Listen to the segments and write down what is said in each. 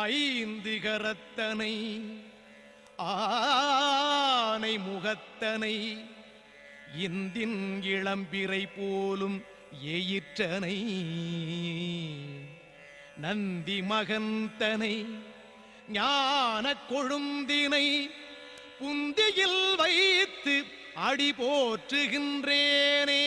ஐந்து கரத்தனை ஆனை முகத்தனை இந்தின் இளம்பிறை போலும் எயிற்றனை நந்தி மகந்தனை ஞான கொழுந்தினை புந்தியில் வைத்து அடி போற்றுகின்றேனே.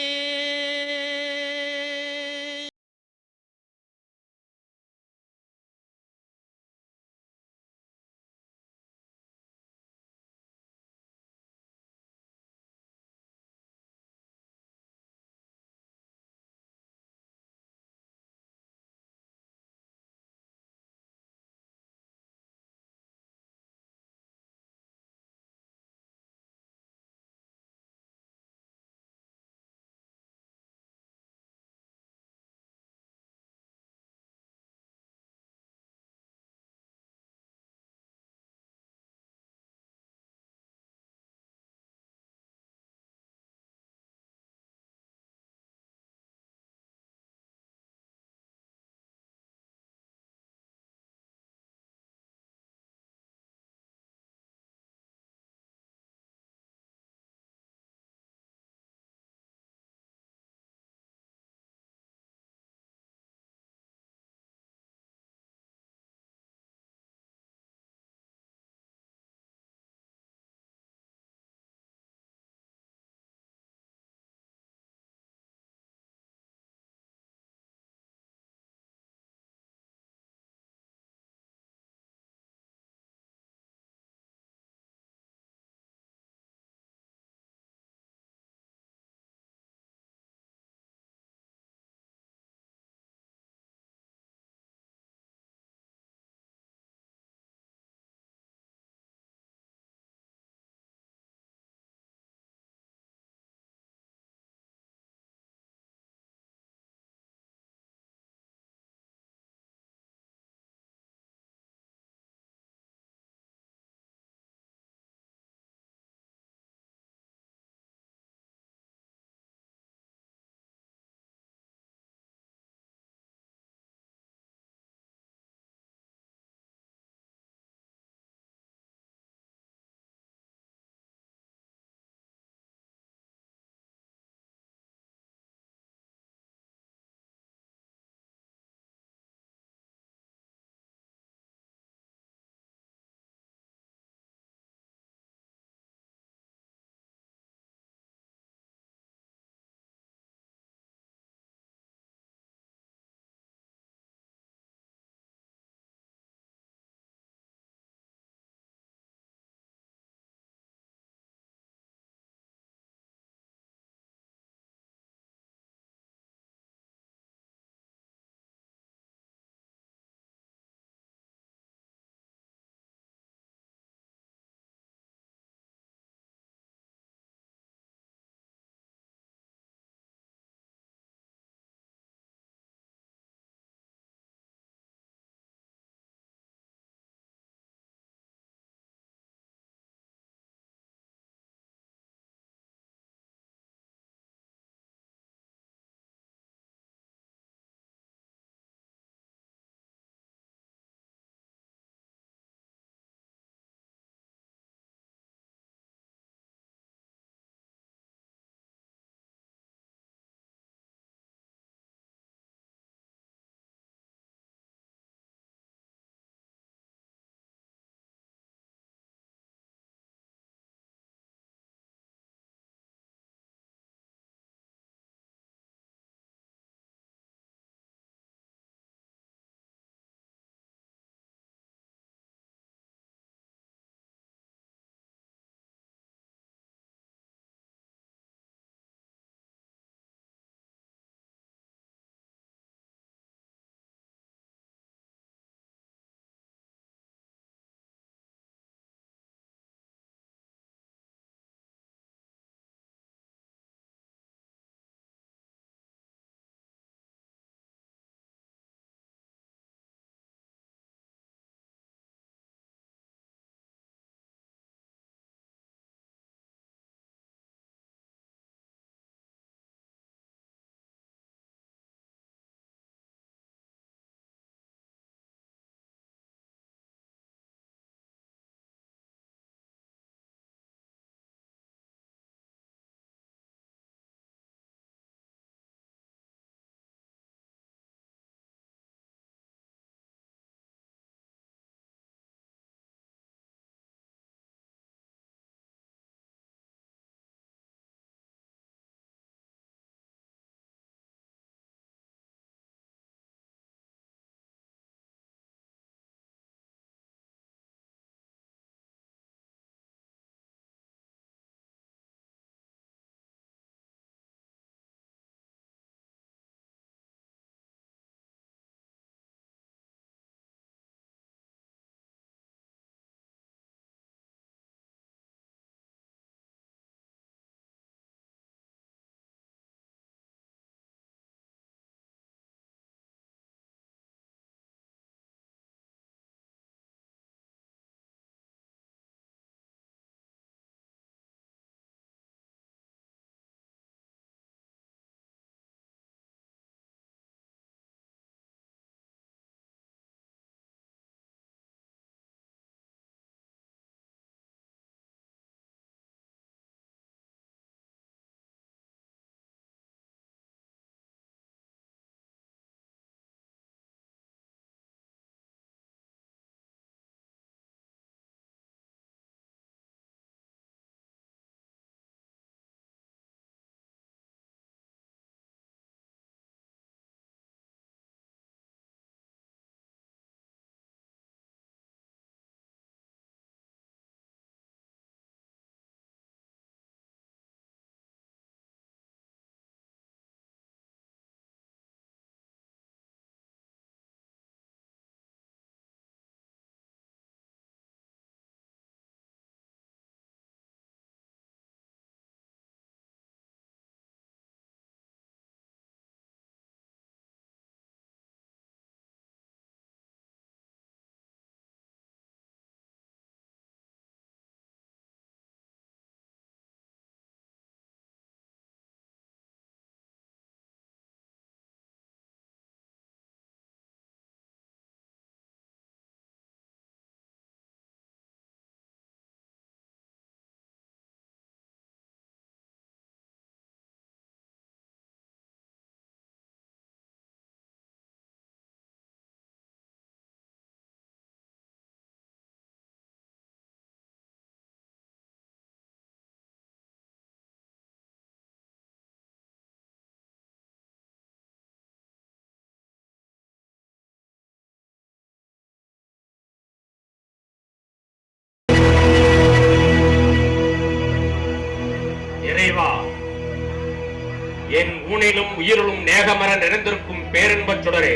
என் ஊனிலும் உயிரிலும் நேகமர நிறைந்திருக்கும் பேரன்பச் சுடரே,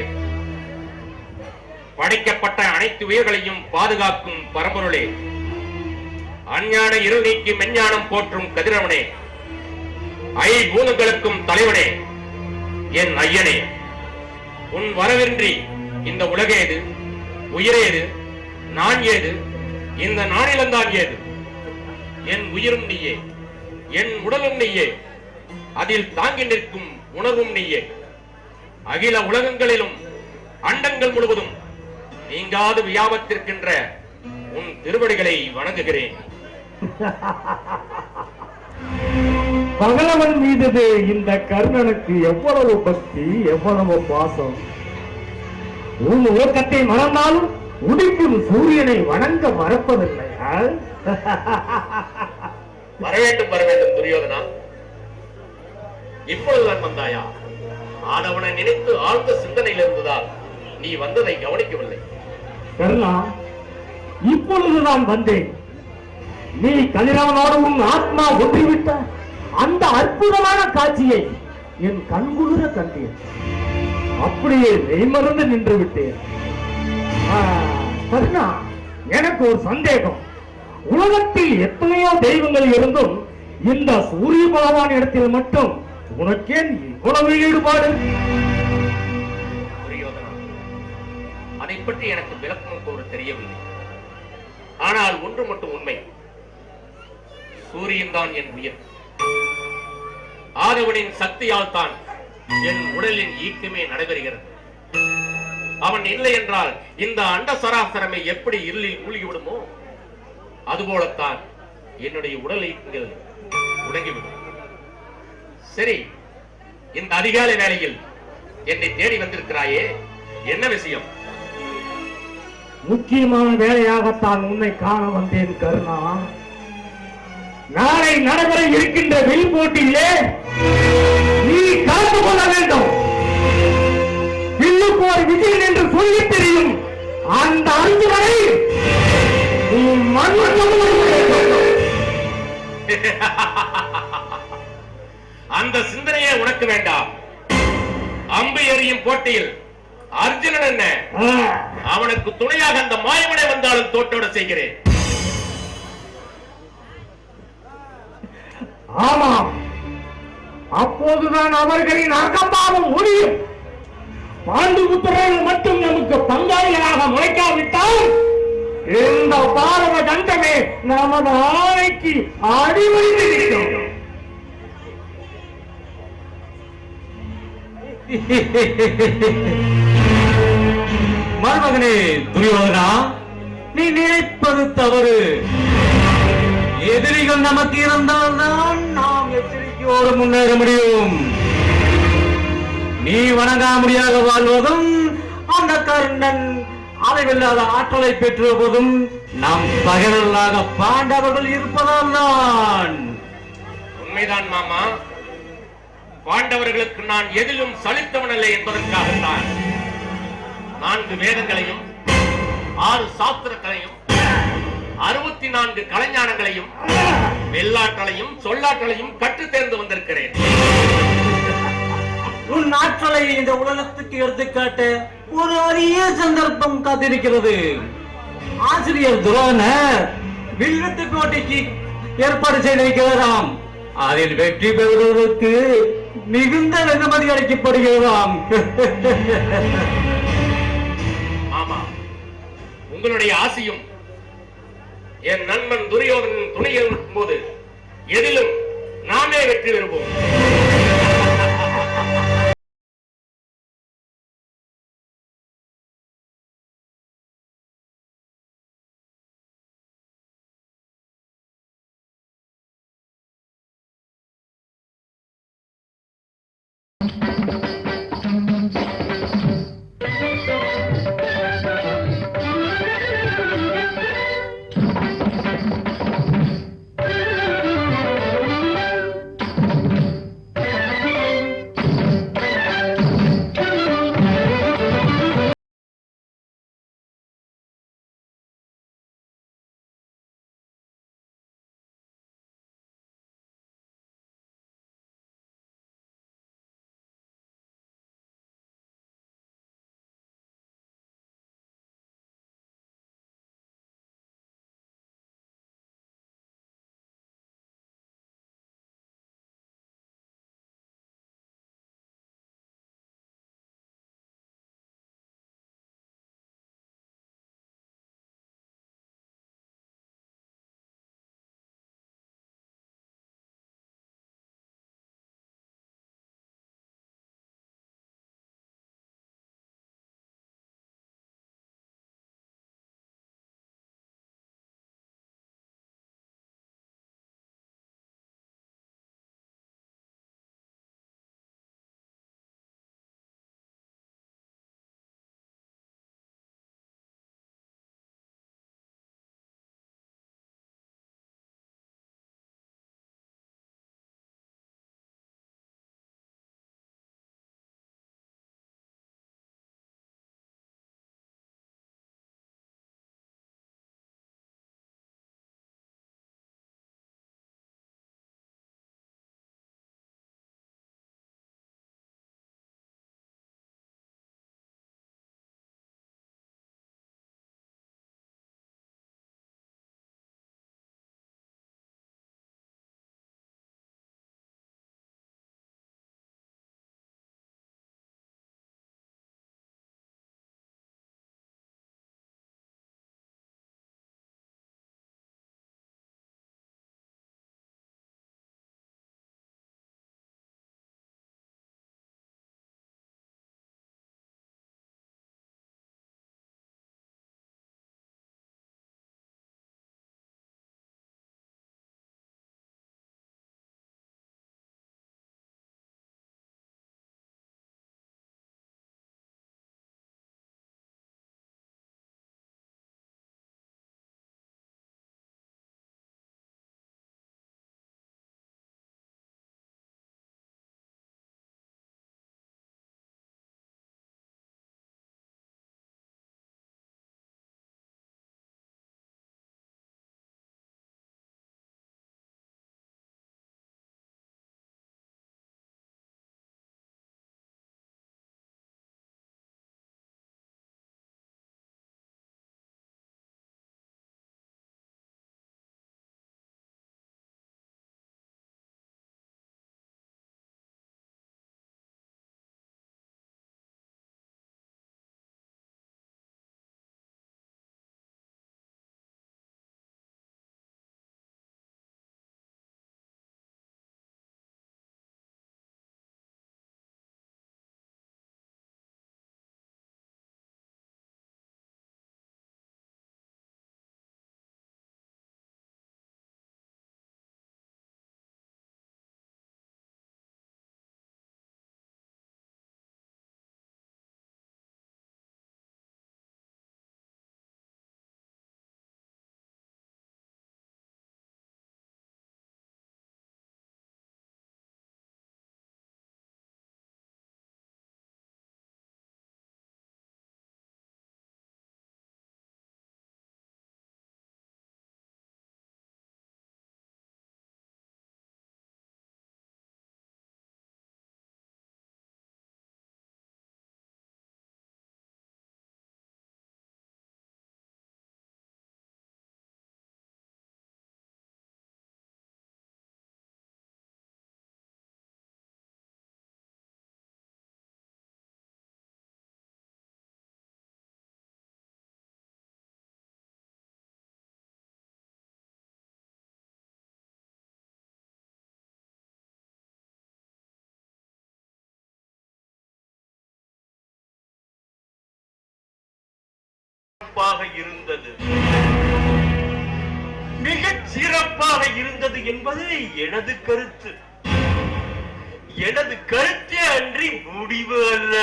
படைக்கப்பட்ட அனைத்து உயிர்களையும் பாதுகாக்கும் பரம்பொருளே, அஞ்ஞான இருள் நீக்கி மெஞ்ஞானம் போற்றும் கதிரவனே, ஐம்பூதங்களுக்கும் தலைவனே, என் ஐயனே, உன் வரவின்றி இந்த உலகேது, உயிரேது, நான் ஏது, இந்த நானிலந்தான் ஏது? என் உயிரும் நீயே, என் உடலும் நீயே, அதில் தாங்கி நிற்கும் உணர்வும் நீயே. அகில உலகங்களிலும் அண்டங்கள் முழுவதும் நீங்காது வியாபத்திருக்கின்ற உன் திருவடிகளை வணங்குகிறேன். பகலவன் மீது இந்த கர்ணனுக்கு எவ்வளவு பக்தி, எவ்வளவு பாசம்! உன் உலகத்தை மறந்தாலும் உதிக்கும் சூரியனை வணங்க மறப்பதில்லையா? வரவேண்டும் வரவேண்டும் துரியோதனா, இப்பொழுதுதான் வந்தாயா? ஆதவனை நினைத்து ஆழ்ந்த சிந்தனையில் இருந்ததால் நீ வந்ததை கவனிக்கவில்லை. கர்ணா, இப்பொழுதுதான் வந்தேன். நீ கதிரவனோடு உன் ஆத்மா ஒன்றிவிட்ட அந்த அற்புதமான காட்சியை என் கண்குளிர கண்டேன். அப்படியே மெய்மறந்து நின்று விட்டேன். கர்ணா, எனக்கு ஒரு சந்தேகம். உலகத்தில் எத்தனையோ தெய்வங்கள் இருந்தும் இந்த சூரிய பகவான் இடத்தில் மட்டும் உனக்கேன் இவ்வளவு ஈடுபாடு? அதை பற்றி எனக்கு விளக்கம் கூற தெரியவில்லை. ஆனால் ஒன்று மட்டும் உண்மை, சூரியன் தான் என் உயிர். ஆதவனின் சக்தியால் தான் என் உடலின் ஈக்கமே நடைபெறுகிறது. அவன் இல்லை என்றால் இந்த அண்ட சராசரமை எப்படி இருளில் மூழ்கிவிடுமோ அதுபோலத்தான் என்னுடைய உடல் ஈக்கங்கள் முடங்கிவிடும். சரி, இந்த அதிகாலை வேளையில் என்னை தேடி வந்திருக்கிறாயே, என்ன விஷயம்? முக்கியமான வேலையாகத்தான் உன்னை காண வந்தேன் கருணா. நாளை நடைபெற இருக்கின்ற வில் போட்டியிலே நீ கலந்து கொள்ள வேண்டும். வில்லுக்கு ஒரு விஜயன் என்று சொல்லி தெரியும் அந்த அர்ஜுனனை நீ அந்த சிந்தனையே உனக்கு வேண்டாம். அம்பு எறியும் போட்டியில் அர்ஜுனன் என்ன, அவனுக்கு துணையாக அந்த மாயவனை வந்தாலும் தோட்டோட செய்கிறேன். ஆமாம், அப்போதுதான் அவர்களின் அகம்பாவம் முடியும். பாண்டு புத்திரர்கள் மட்டும் நமக்கு பங்காளிகளாக முளைக்காவிட்டால் இந்த பாரத கண்டமே நமது ஆணைக்கு அடிமைந்திருக்கும். மருமகனே துரியோதனா, நீ நினைப்பது தவறு. எதிரிகள் நமக்கு இருந்தால்தான் நாம் எச்சரிக்கையோடு முன்னேற முடியும். நீ வணங்காமடியாக வாழ்வதும் அந்த கர்ணன் அளவில்லாத ஆற்றலை பெற்ற போதும் நம் பகைவர்களாக பாண்டவர்கள் இருப்பதால் தான். உண்மைதான் மாமா, பாண்டவர்களுக்கு நான் எதிலும் சலித்தவனல்ல என்பதற்காகத்தான் 4 வேதங்களையும் 6 சாஸ்திரங்களையும் 64 கலைஞானங்களையும் வெள்ளாற்றலையும் சொல்லாற்றலையும் கற்று தேர்ந்து வந்திருக்கிறேன். உன் ஆற்றலை இந்த உலகத்துக்கு எடுத்துக்காட்ட ஒரு அரிய சந்தர்ப்பம் காத்திருக்கிறது. ஆசிரியர் துரோணர் வில்வித்தை போட்டிக்கு ஏற்பாடு செய்திருக்கிறாராம். அதில் வெற்றி பெறுவதற்கு மிகுந்த வெகுமதி அளிக்கப்படுகிறதாம். ஆமா, உங்களுடைய ஆசையும் என் நண்பன் துரியோதனின் துணையில் இருக்கும் போது எதிலும் நாமே வெற்றி பெறுவோம். சிறப்பாக இருந்தது. மிகச் சிறப்பாக இருந்தது என்பது எனது கருத்து. எனது கருத்தே அன்றி முடிவு அல்ல.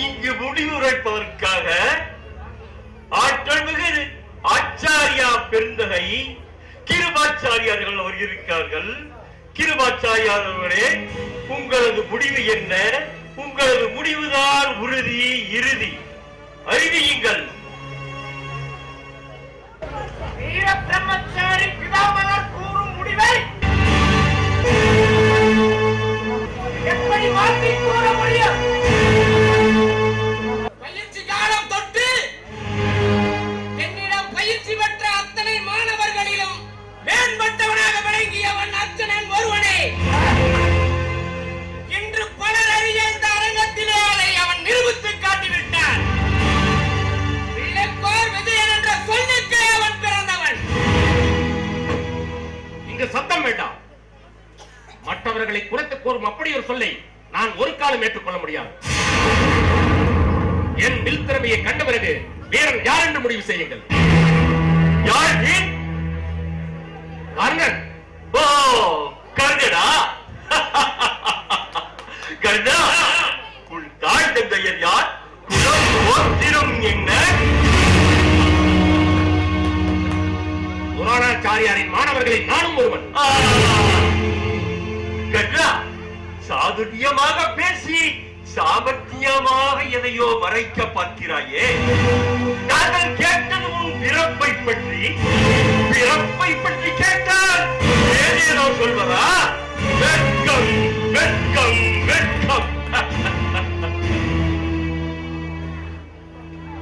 இங்கு முடிவுரைப்பதற்காக ஆற்றல் மிகு ஆச்சாரியா பெருந்தகை கிருபாச்சாரியார்கள் வருகிறார்கள். கிருபாச்சாரியார்களே, உங்களது முடிவு என்ன? உங்களது முடிவுதான் உறுதி, இறுதி. அறிவியுங்கள். வீர பிரம்மச்சாரி பிதாமகர் கூறும் முடிவை எப்படி மாற்றி கூற முடியும்? பயிற்சி காலம் தொட்டு என்னிடம் பயிற்சி பெற்ற அத்தனை மாணவர்களிலும் மேம்பட்டவனாக விளங்கியவன் அர்ச்சனன் ஒருவனே. இன்று பலர் அறிய இந்த அரங்கத்திலே அதை அவன் நிரூபித்து காட்டிவிட்டான். விளக்கோர் விஜயன் என்ற சொல்லுக்கே அவன் பிறந்தவன். இங்கு சத்தம் வேண்டாம். மற்றவர்களை குறைத்து கூறும் அப்படி ஒரு சொல்லை நான் ஒரு காலம் ஏற்றுக்கொள்ள முடியாது. என் வில் திறமையை கண்ட பிறகு வீரன் யார் என்று முடிவு செய்யுங்கள். யார் நீ? கர்ணன். ஓ, கர்ணனா? கர்ணா, உன் தாய் தந்தையர் யார்? குலம் கோத்திரம் என்ன? துரோணாச்சாரியாரின் மாணவர்களில் நானும் ஒருவன். கர்ணா, சாதுரியமாக பேசி சாமர்த்தியமாக எதையோ மறைக்க பார்க்கிறாயே. நாங்கள் கேட்டது உன் பிறப்பை பற்றி. பிறப்பை பற்றி கேட்டால் ஏதேனோ சொல்வதா? வெட்கம், வெட்கம், வெட்கம்.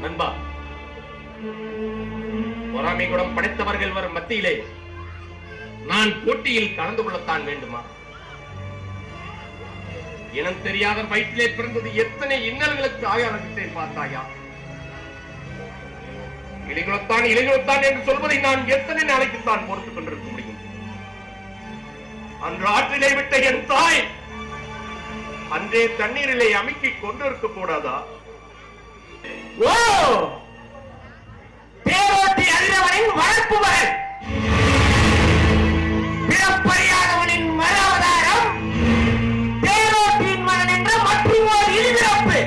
நண்பா, பொறாமை குணம் படைத்தவர்கள் வரும் மத்தியிலே நான் போட்டியில் கலந்து கொள்ளத்தான் வேண்டுமா? இனம் தெரியாத வயிற்றிலே பிறந்தது எத்தனை இன்னல்களுக்கு ஆயானத்தை பார்த்தாயா? இளைஞத்தான் இளைஞத்தான் என்று சொல்வதை நான் எத்தனை நாளைக்குத்தான் பொறுத்துக் கொண்டிருக்க முடியும்? அன்று ஆற்றிலே விட்ட என் தாய் அன்றே தண்ணீரிலே அமுக்கிக் கொண்டிருக்க கூடாதா? ஓ, தேரோட்டி அல்லவனின் வளர்ப்பு மகன், பிறப்பறியாதவனின் மறாவதாரம், தேரோட்டியின் மகன் என்ற மற்றும் ஒரு இருபிறப்பு.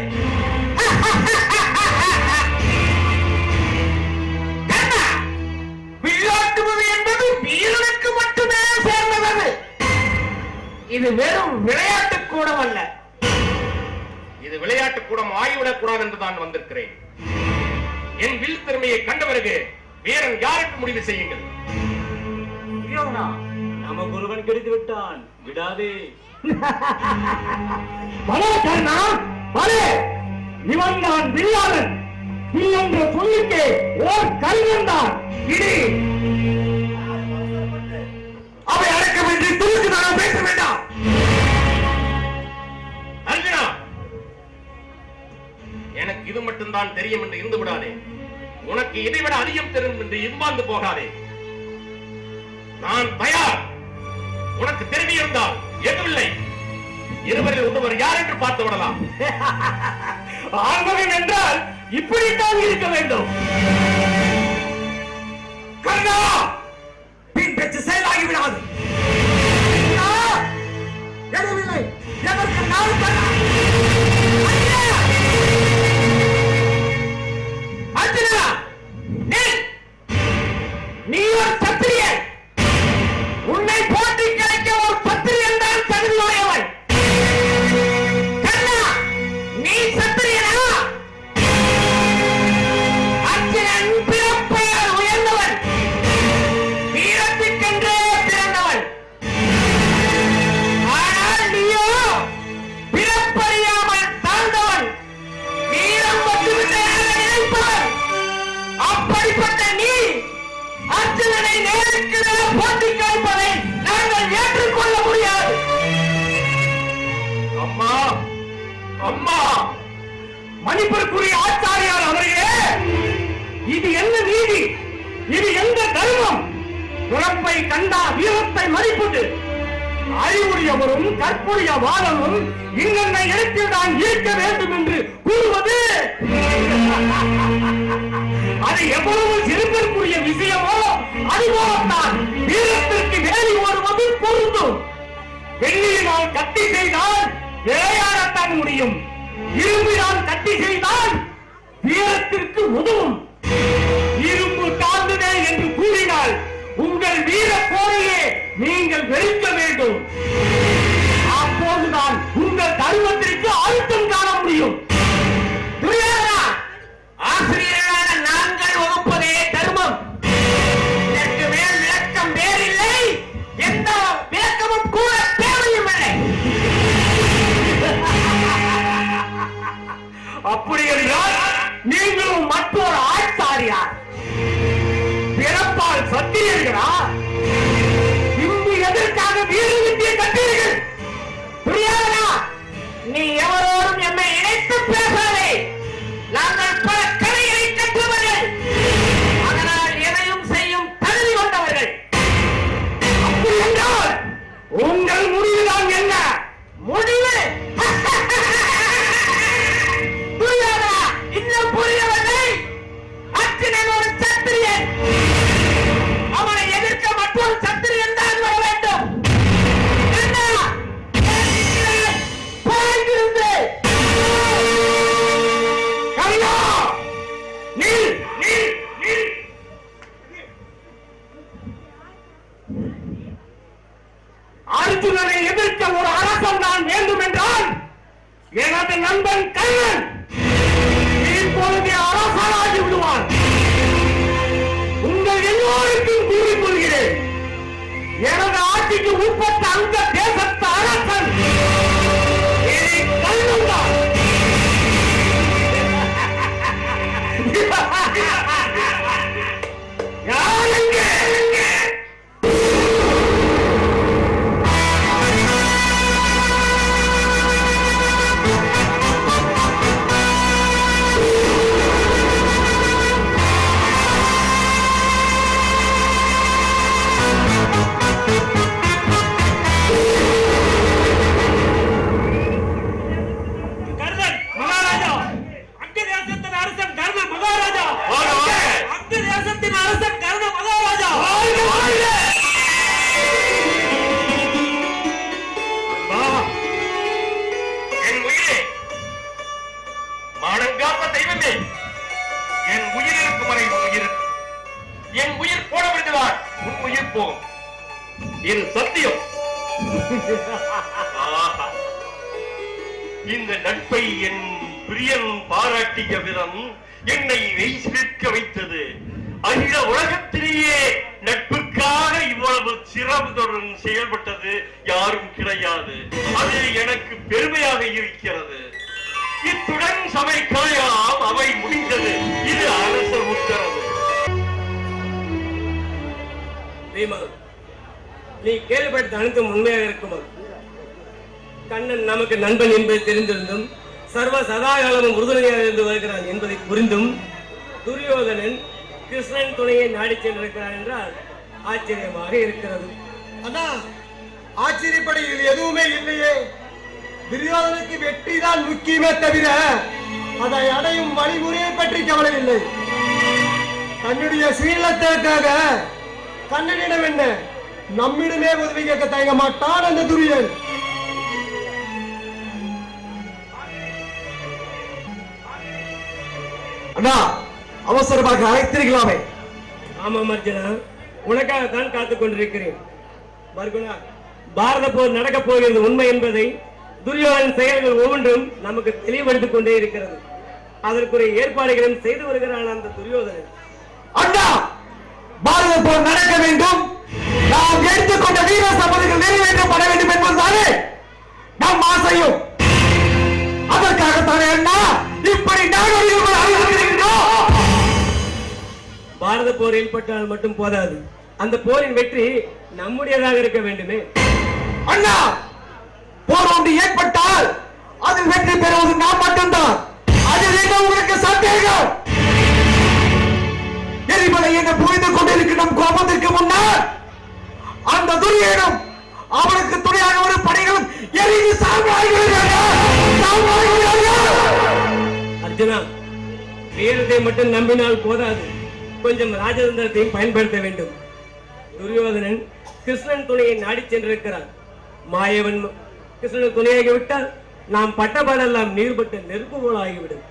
வில்லாட்டுவது என்பது வீரனுக்கு மட்டுமே சேர்ந்தது. இது வெறும் விளையாட்டு கூடம் அல்ல. இது விளையாட்டு கூடம் ஆகிவிடக் கூடாது என்று தான் வந்திருக்கிறேன். என் வில் திறமையை கண்ட பிறகு வீரன் யார் என்று முடிவு செய்யுங்கள். நமக்கு ஒருவன் கிடைத்து விட்டான், விடாதே. பலே கர்ணா, பலே! இவன் தான் வில்லாளன். வில் என்ற சொல்லுக்கு ஓர் கல்வன் தான். இடி அவை அடக்கமின்றி துணிக்கு நான் பேச வேண்டாம். அர்ஜுனா, எனக்கு இது மட்டும்தான் தெரியும் என்று இருந்து விடாதே. உனக்கு இதைவிட அதிகம் தெரியும் என்று இம்பாந்து போகாதே. நான் தயார். உனக்கு தெரிவி இருந்தால் எதுவில்லை, இருவரில் ஒருவர் யார் என்று பார்த்து விடலாம். ஆண்மகன் என்றால் இப்படித்தான் இருக்க வேண்டும். கர்ணா, பின் பேச்சு செயலாகி விடாது. எதுவில்லை, எதற்கு நான் கர்ணா? அர்ஜுனா, நீ ஒரு சத்திரியன். உன்னை போட்டி கிடைக்க ஒரு பத்திரியன் தான் தகுதியுடையவன். கர்ணா, நீ சத்திரியனா? அர்ஜுனன் பிறப்பையால் உயர்ந்தவன், வீரத்திற்கென்றே பிறந்தவன். ஆனால் நீயோ பிறப்பறியாமல் தாழ்ந்தவன், வீரம் மட்டுமில்லையாக நினைப்பவன். அப்படிப்பட்ட நீ அர்ஜுனனை நேருக்கு நேர் போட்டி காண்பதை நாங்கள் ஏற்றுக்கொள்ள முடியாது. அம்மா, அம்மா, மணிப்பூருக்குரிய ஆச்சாரியார் அவர்களே, இது என்ன நீதி? இது எந்த தர்மம்? பிறப்பை கண்டா வீரத்தை மதிப்புண்டு அறிவுடையவரும் கற்புடைய வாதமும் இன்னென்ன இடத்தில் தான் இருக்க வேண்டும் என்று கூறுவது அது எவ்வளவு சிறப்பிற்குரிய விஷயமோ அதுபோலத்தான் வீரத்திற்கு வேலி ஓடுவது பொருந்தும். வெள்ளியினால் கட்டி செய்தால் விளையாடத்தான் முடியும், இரும்பினால் கட்டி செய்தால் வீரத்திற்கு உதவும். இரும்பு தாழ்ந்ததே என்று கூறினால் உங்கள் வீர போரையே நீங்கள் வெறுக்க வேண்டும். அப்போதுதான் உங்கள் தர்மத்திற்கு அழுத்தம் காண முடியும். ஆசிரியர்களான நாங்கள் வகுப்பதே தர்மம். இதற்கு மேல் விளக்கம் வேறில்லை, எந்த விளக்கமும் கூட தேவையும் இல்லை. அப்படி என்றால் நீங்களும் மற்றொரு ஆட்சாரியார், பிறப்பால் சத்திரியர்களா? இங்கு எதற்காக வீர வித்தியை கட்டீர்கள்? புரியாதா? நீ எவரோடும் என்னை இணைத்து பேசாதே. நாங்கள் பல கலைகளை கற்றவர்கள், அதனால் எதையும் செய்யும் தகுதி கொண்டவர்கள். அப்படி என்றால் உங்கள் முடிவுதான் என்ன? முடிவு புரியாதா? இன்னும் புரியவில்லை. அர்ஜுனன் ஒரு சத்திரியன், அவனை எதிர்க்க மற்றொரு சத்திரியன் தான் வர வேண்டும். என்ன? பாய்ந்திருந்து கர்ணா, நில், நில், நில். அர்ஜுனனை எதிர்க்க ஒரு அரசன் தான் வேண்டும் என்றால் எனது நண்பன் கண்ணன் இப்பொழுது அரசனாகி விடுவான். உங்கள் எல்லோருக்கும் கூறிக்கொள்கிறேன், எனது ஆட்சிக்கு உட்பட்ட அந்த தேசத்து அரசன் இனி கண்ணன் தான். யார் எங்கே? கர்ணன் மகாராஜா, அங்க தேசத்தின் அரசன் கர்ணன் மகாராஜா, அங்க தேசத்தின் அரசன் கர்ணன் மகாராஜா. என் உயிரே, மானங்காத்த தெய்வமே, என் உயிர் இருக்கும் வரை உன் உயிர் இருக்கும். என் உயிர் போன விடுவார் உன் உயிர் போகும். இது சத்தியம். ஆஹா. இந்த நட்பை என் பிரியன் பாராட்டிய விதம் என்னை மெய்சிலிர்க்க வைத்தது. அகில உலகத்திலேயே நட்புக்காக இவ்வளவு சிறப்புடன் செயல்பட்டது யாரும் கிடையாது. அது எனக்கு பெருமையாக இருக்கிறது. இத்துடன் சபை கலையாம் அவை முடிந்தது. இது அரசர் உத்தரவு. பீமா, நீ கேள்விப்பட்ட அனைத்தும் உண்மையாக இருக்குமா? கண்ணன் நமக்கு நண்பன் என்பதை தெரிந்திருந்தும் சர்வ சதாகாலமும் உறுதுணையாக இருந்து வருகிறான் என்பதை புரிந்தும் துரியோதனன் கிருஷ்ணன் துணையை நாடி சென்றிருக்கிறான் என்றால் ஆச்சரியமாக இருக்கிறது. அண்ணா, ஆச்சரியப்பட இதில் எதுவுமே இல்லையே. துரியோதனுக்கு வெற்றி தான் முக்கியமே தவிர அதை அடையும் வழிமுறையை பற்றி கவலை இல்லை. தன்னுடைய சீலத்திற்காக கண்ணனிடம் என்ன, நம்மிடமே உதவி கேட்க தயங்க மாட்டான் அந்த துரியன். அண்ணா, அவசரமாக அழைத்திருக்கலாமே. ஆமாம் அர்ஜுனா, உனக்காகத்தான் காத்துக் கொண்டிருக்கிறேன். பர்குணா, பாரத போர் நடக்கப் போகிறது உண்மை என்பதை துரியோதனின் செயல்கள் ஒவ்வொன்றும் நமக்கு தெளிவுபடுத்திக் கொண்டே இருக்கிறது. அதற்குரிய ஏற்பாடுகளும் செய்து வருகிறான் அந்த துரியோதனன். அண்ணா, பாரத போர் நடக்க வேண்டும், நாம் எடுத்துக்கொண்ட வீர சபதங்கள் நிறைவேற்றப்பட வேண்டும் என்பதுதானே நம் ஆசையும். அதற்காகத்தானே அண்ணா இப்படி பாரத போர் ஏற்பட்டால் மட்டும் போதாது, அந்த போரின் வெற்றி நம்முடையதாக இருக்க வேண்டுமே. அண்ணா, போர் ஒன்று ஏற்பட்டால் அதில் வெற்றி பெறுவது நாம் மட்டும்தான். அதில் என்ன உங்களுக்கு சந்தேகம்? எரிமலை என்ன புரிந்து கொண்டிருக்கும் நம் கோபத்திற்கு முன்னால் அந்த துரியனும் அவனுக்கு துணையாக ஒரு படைகளும் எரிந்து அர்ஜுனா, வீரத்தை மட்டும் நம்பினால் போதாது, கொஞ்சம் ராஜதந்திரத்தையும் பயன்படுத்த வேண்டும். துரியோதனன் கிருஷ்ணன் துணையை நாடி சென்றிருக்கிறான். மாயவன் கிருஷ்ணன் துணையாகிவிட்டால் நாம் பட்டபாடெல்லாம் நீர்பட்ட நெருப்பு போல ஆகிவிடும்.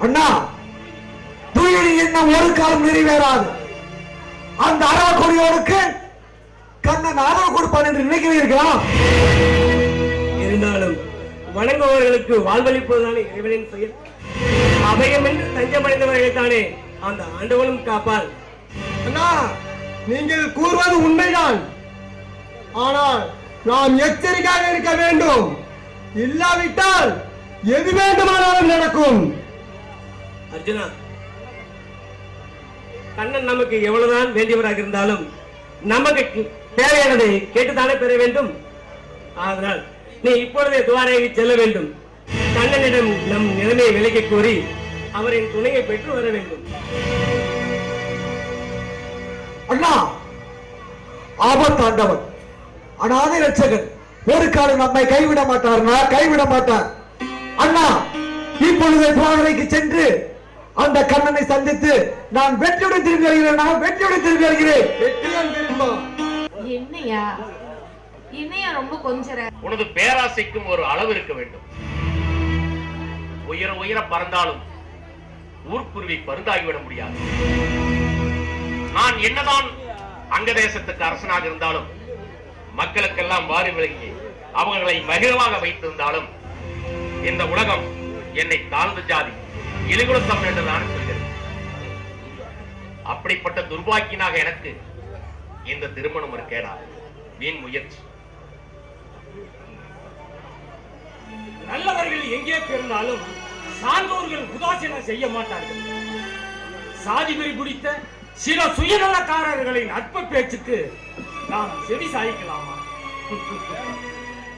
அண்ணா, துயிலி என்ன ஒரு காலம் நிறைவேறாது. அந்த அரவ கொடியோருக்கு கண்ணன் ஆதரவு கொடுப்பான் என்று நினைக்கிறீர்களா? இருந்தாலும் வணங்குபவர்களுக்கு வாழ்வளிப்பதுதானே இறைவனின் செயல். அபயம் என்று தஞ்சமடைந்தவர்கள் தானே அந்த ஆண்டவனும் காப்பார். அண்ணா, நீங்கள் கூறுவது உண்மைதான். ஆனால் நாம் எச்சரிக்கையாக இருக்க வேண்டும். இல்லாவிட்டால் எது வேண்டுமானாலும் நடக்கும். அர்ஜுனா, கண்ணன் நமக்கு எவ்வளவுதான் வேண்டியவராக இருந்தாலும் நமக்கு தேவையானதை கேட்டுத்தானே பெற வேண்டும். அதனால் நீ இப்பொழுதே துவாரகைக்கு செல்ல வேண்டும். கண்ணனிடம் நம் நிலைமையை விலக்கி கூறி அவரின் துணையை பெற்று வர வேண்டும். அண்ணா, ஆபத்தாண்டவன் அனாதை ரட்சகன் ஒரு காலம் நம்மை கைவிட மாட்டார். அண்ணா, இப்பொழுது துவாரகைக்கு சென்று அந்த கண்ணனை சந்தித்து நான் வெற்றியுடன் திரும்பி வருகிறேன். வெற்றியான் திரும்ப என்னையா ரொம்ப கொஞ்சற. உனது பேராசைக்கும் ஒரு அளவு இருக்க வேண்டும். உயர பறந்தாலும் ஊர்க்குருவி பருந்தாகிவிட முடியாது. நான் என்னதான் அங்க தேசத்துக்கு அரசனாக இருந்தாலும், மக்களுக்கெல்லாம் வாரி விலகி அவர்களை மகிழ்வாக வைத்திருந்தாலும், இந்த உலகம் என்னை தாழ்ந்த ஜாதி இழிகுலத்தம் என்று நான் சொல்கிறேன். அப்படிப்பட்ட துர்பாக்கியனாக எனக்கு இந்த திருமணம் ஒரு கேடா, வீண் முயற்சி. நல்லவர்கள் எங்கே பிறந்தாலும் சான்றோர்கள் உதாசீனம் செய்ய மாட்டார்கள். சாதி வெறி பிடித்த சில சுயநலக்காரர்களின் அற்ப பேச்சுக்கு நாம் செவி சாய்க்கலாமா?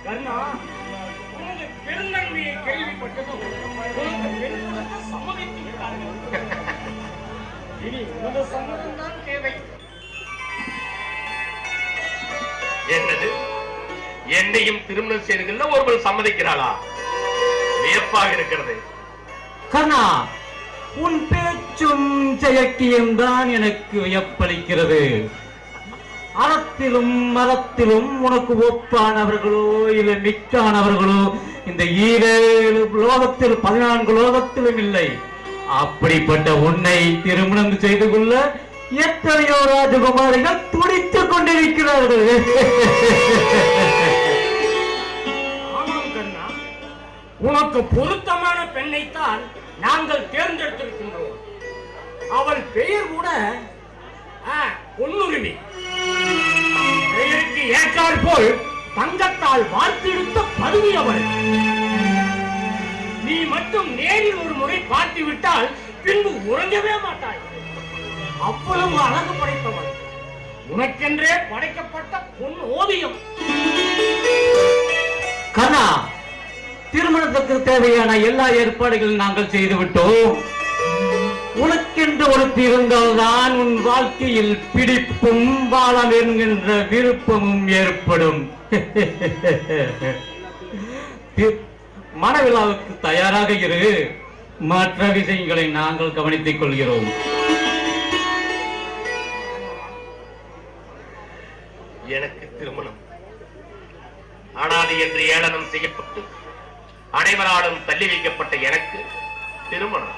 கர்ணா, உனது பெருந்தன்மையை கேள்விப்பட்டதும் உனக்கு பெருந்தன்மை சம்மதித்து விட்டார்கள். இனி உனது சம்மதம் தான் தேவை. என்னது, என்னையும் திருமணம் செய்துகள்ல ஒருவர் சம்மதிக்கிறாளா? வியப்பாக இருக்கிறது. கர்ணா, உன் பேச்சும் செயற்கையும் தான் எனக்கு வியப்பளிக்கிறது. அறத்திலும் மரத்திலும் உனக்கு ஒப்பானவர்களோ இல்லை மிக்கானவர்களோ இந்த 7 லோகத்தில் 14 லோகத்திலும் இல்லை. அப்படிப்பட்ட உன்னை திருமணம் செய்து கொள்ள எத்தனையோ ராஜகுமாரிகள் துடித்துக் கொண்டிருக்கிறார்கள். ஆமாம் கண்ணா, உனக்கு பொருத்தமான பெண்ணைத்தான் நாங்கள் தேர்ந்தெடுத்திருக்கின்றோம். அவள் பெயர் கூட பொன்னுரிமை. பெயருக்கு ஏற்றால் போல் தங்கத்தால் வாழ்த்தெடுத்த பதவி அவள். நீ மட்டும் நேரில் ஒரு முறை பார்த்து விட்டால் பின்பு உறங்கவே மாட்டாய். அவ்வளவு அழகு படைத்தவள். உனக்கென்றே படைக்கப்பட்ட பொன் ஓவியம். கண்ணா, திருமணத்துக்கு தேவையான எல்லா ஏற்பாடுகளும் நாங்கள் செய்துவிட்டோம். உனக்கென்று ஒருத்தி இருந்தால்தான் உன் வாழ்க்கையில் பிடிப்பும் வாழ என்கின்ற விருப்பமும் ஏற்படும். மனவிழாவுக்கு தயாராக இரு. மற்ற விஷயங்களை நாங்கள் கவனித்துக் கொள்கிறோம். எனக்கு திருமணம் அனாதை என்று ஏளனம் செய்யப்பட்டு அனைவராலும் தள்ளி வைக்கப்பட்ட எனக்கு திருமணம்.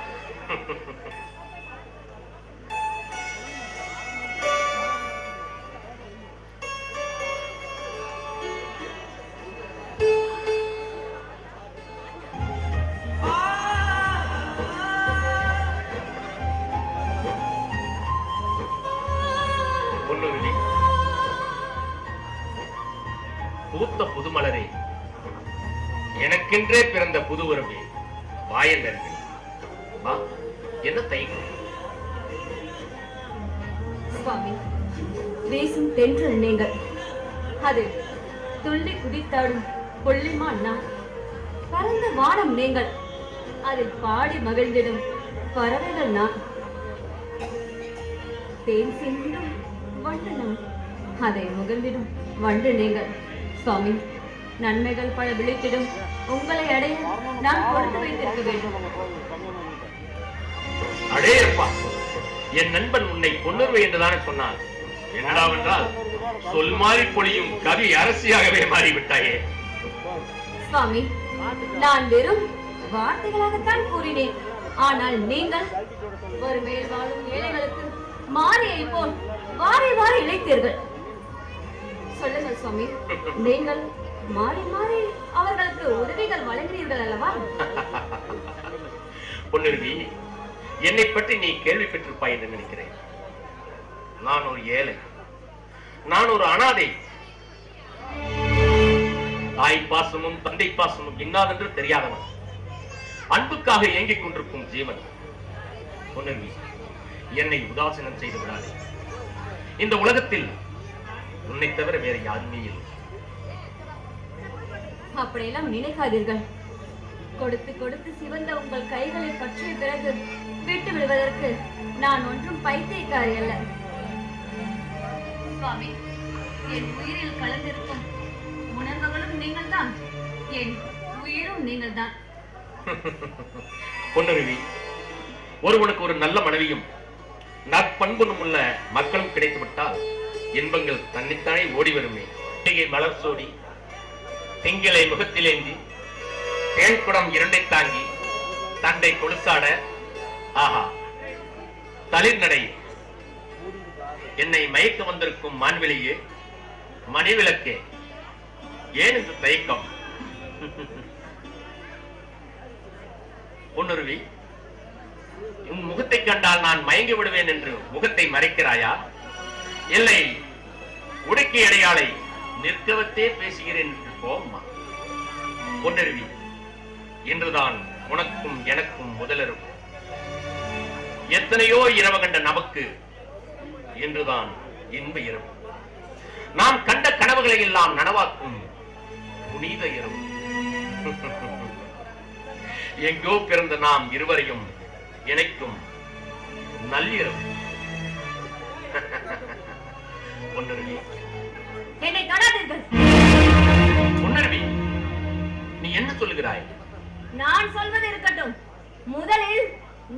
பூத்த புதுமலரே, எனக்கென்றே பிறந்த புது உறவே, வாயந்தர்கள் வா. என்ன தயக்கம்? சுவாமி, வீசும் தென்றல் நீங்கள். அது துள்ளி குதித்தாடும் கொள்ளிமான் நான். பரந்த வானம் நீங்கள். அதில் பாடி மகிழ்ந்திடும் பறவைகள் நான். தேன் சிந்தும் வண்ணனம் அதை முகழ்ந்திடும் வண்டு நீங்கள். சுவாமி, நன்மைகள் பல விழித்திடும் உங்களை அடைய நான் கொடுத்து வைத்திருக்க வேண்டும். அடேயப்பா, என் நண்பன் உன்னை பொன்னுருவை என்றுதானே சொன்னான். என்னடாவென்றால் சொல் மாறி பொழியும் கவி அரசியாகவே மாறிவிட்டாயே. சுவாமி, நான் வெறும் வார்த்தைகளாகத்தான் கூறினேன். ஆனால் நீங்கள் வறுமையில் வாழும் ஏழைகளுக்கு மாரியை போல் வாரி வாரி இழைத்தீர்கள். சொல்லுங்கள் சுவாமி, நீங்கள் மாறி மாறி அவர்களுக்கு உதவிகள் வழங்கினீர்கள் அல்லவா? பொன்னுருவி, என்னை பற்றி நீ கேள்வி பெற்றிருப்பாய் என்று நினைக்கிறேன். நான் ஒரு ஏழை, நான் ஒரு அனாதை. தாய் பாசமும் தந்தை பாசமும் இன்னாதென்று தெரியாதவன், அன்புக்காக ஏங்கிக் கொண்டிருக்கும் ஜீவன். பொன்னுருவி, என்னை உதாசீனம் செய்து விடாதே. இந்த உலகத்தில் உன்னை தவிர வேறு யாருமே இல்லை. அப்படியெல்லாம் நினைக்காதீர்கள். கொடுத்து கொடுத்து சிவந்த உங்கள் கைகளை பற்றிய பிறகு விட்டு விடுவதற்கு நான் ஒன்றும் பைத்தியக்காரி அல்ல. சுவாமி, என் உயிரில் கலந்திருக்கும் உணர்வுகளும் நீங்கள் தான், என் உயிரும் நீங்கள் தான். பொன்னுருவி, ஒருவனுக்கு ஒரு நல்ல மனைவியும் நற்பண்பும் உள்ள மக்களும் கிடைத்து விட்டால் இன்பங்கள் தன்னைத்தானே ஓடி வருமே. மலர் சோடி திங்களை முகத்திலேந்தி தேன்குடம் இரண்டை தாங்கி தண்டை கொலுசாட, ஆஹா தளிர் நடை, என்னை மயக்க வந்திருக்கும் மான்வெளியே, மணிவிளக்கே, ஏன் இந்த தயக்கம்? பொன்னுருவி, உன் முகத்தை கண்டால் நான் மயங்கி விடுவேன் என்று முகத்தை மறைக்கிறாயா? இல்லை, உடைக்கை அடையாளை நிற்க வைத்தே பேசுகிறேன் என்று போம்மா. பொன்னுருவி, இன்றுதான் உனக்கும் எனக்கும் முதலிரவு. எத்தனையோ இரவு கண்ட நமக்கு இன்றுதான் இன்ப இரவு. நாம் கண்ட கனவுகளை எல்லாம் நனவாக்கும் புனித இரவு. எங்கோ பிறந்த நாம் இருவரையும் இணைக்கும் நள்ளிரவு. பொன்னுருவி, என்னை தொடாதீர்கள். பொன்னுருவி, நீ என்ன சொல்லுகிறாய்? நான் சொல்வது இருக்கட்டும், முதலில்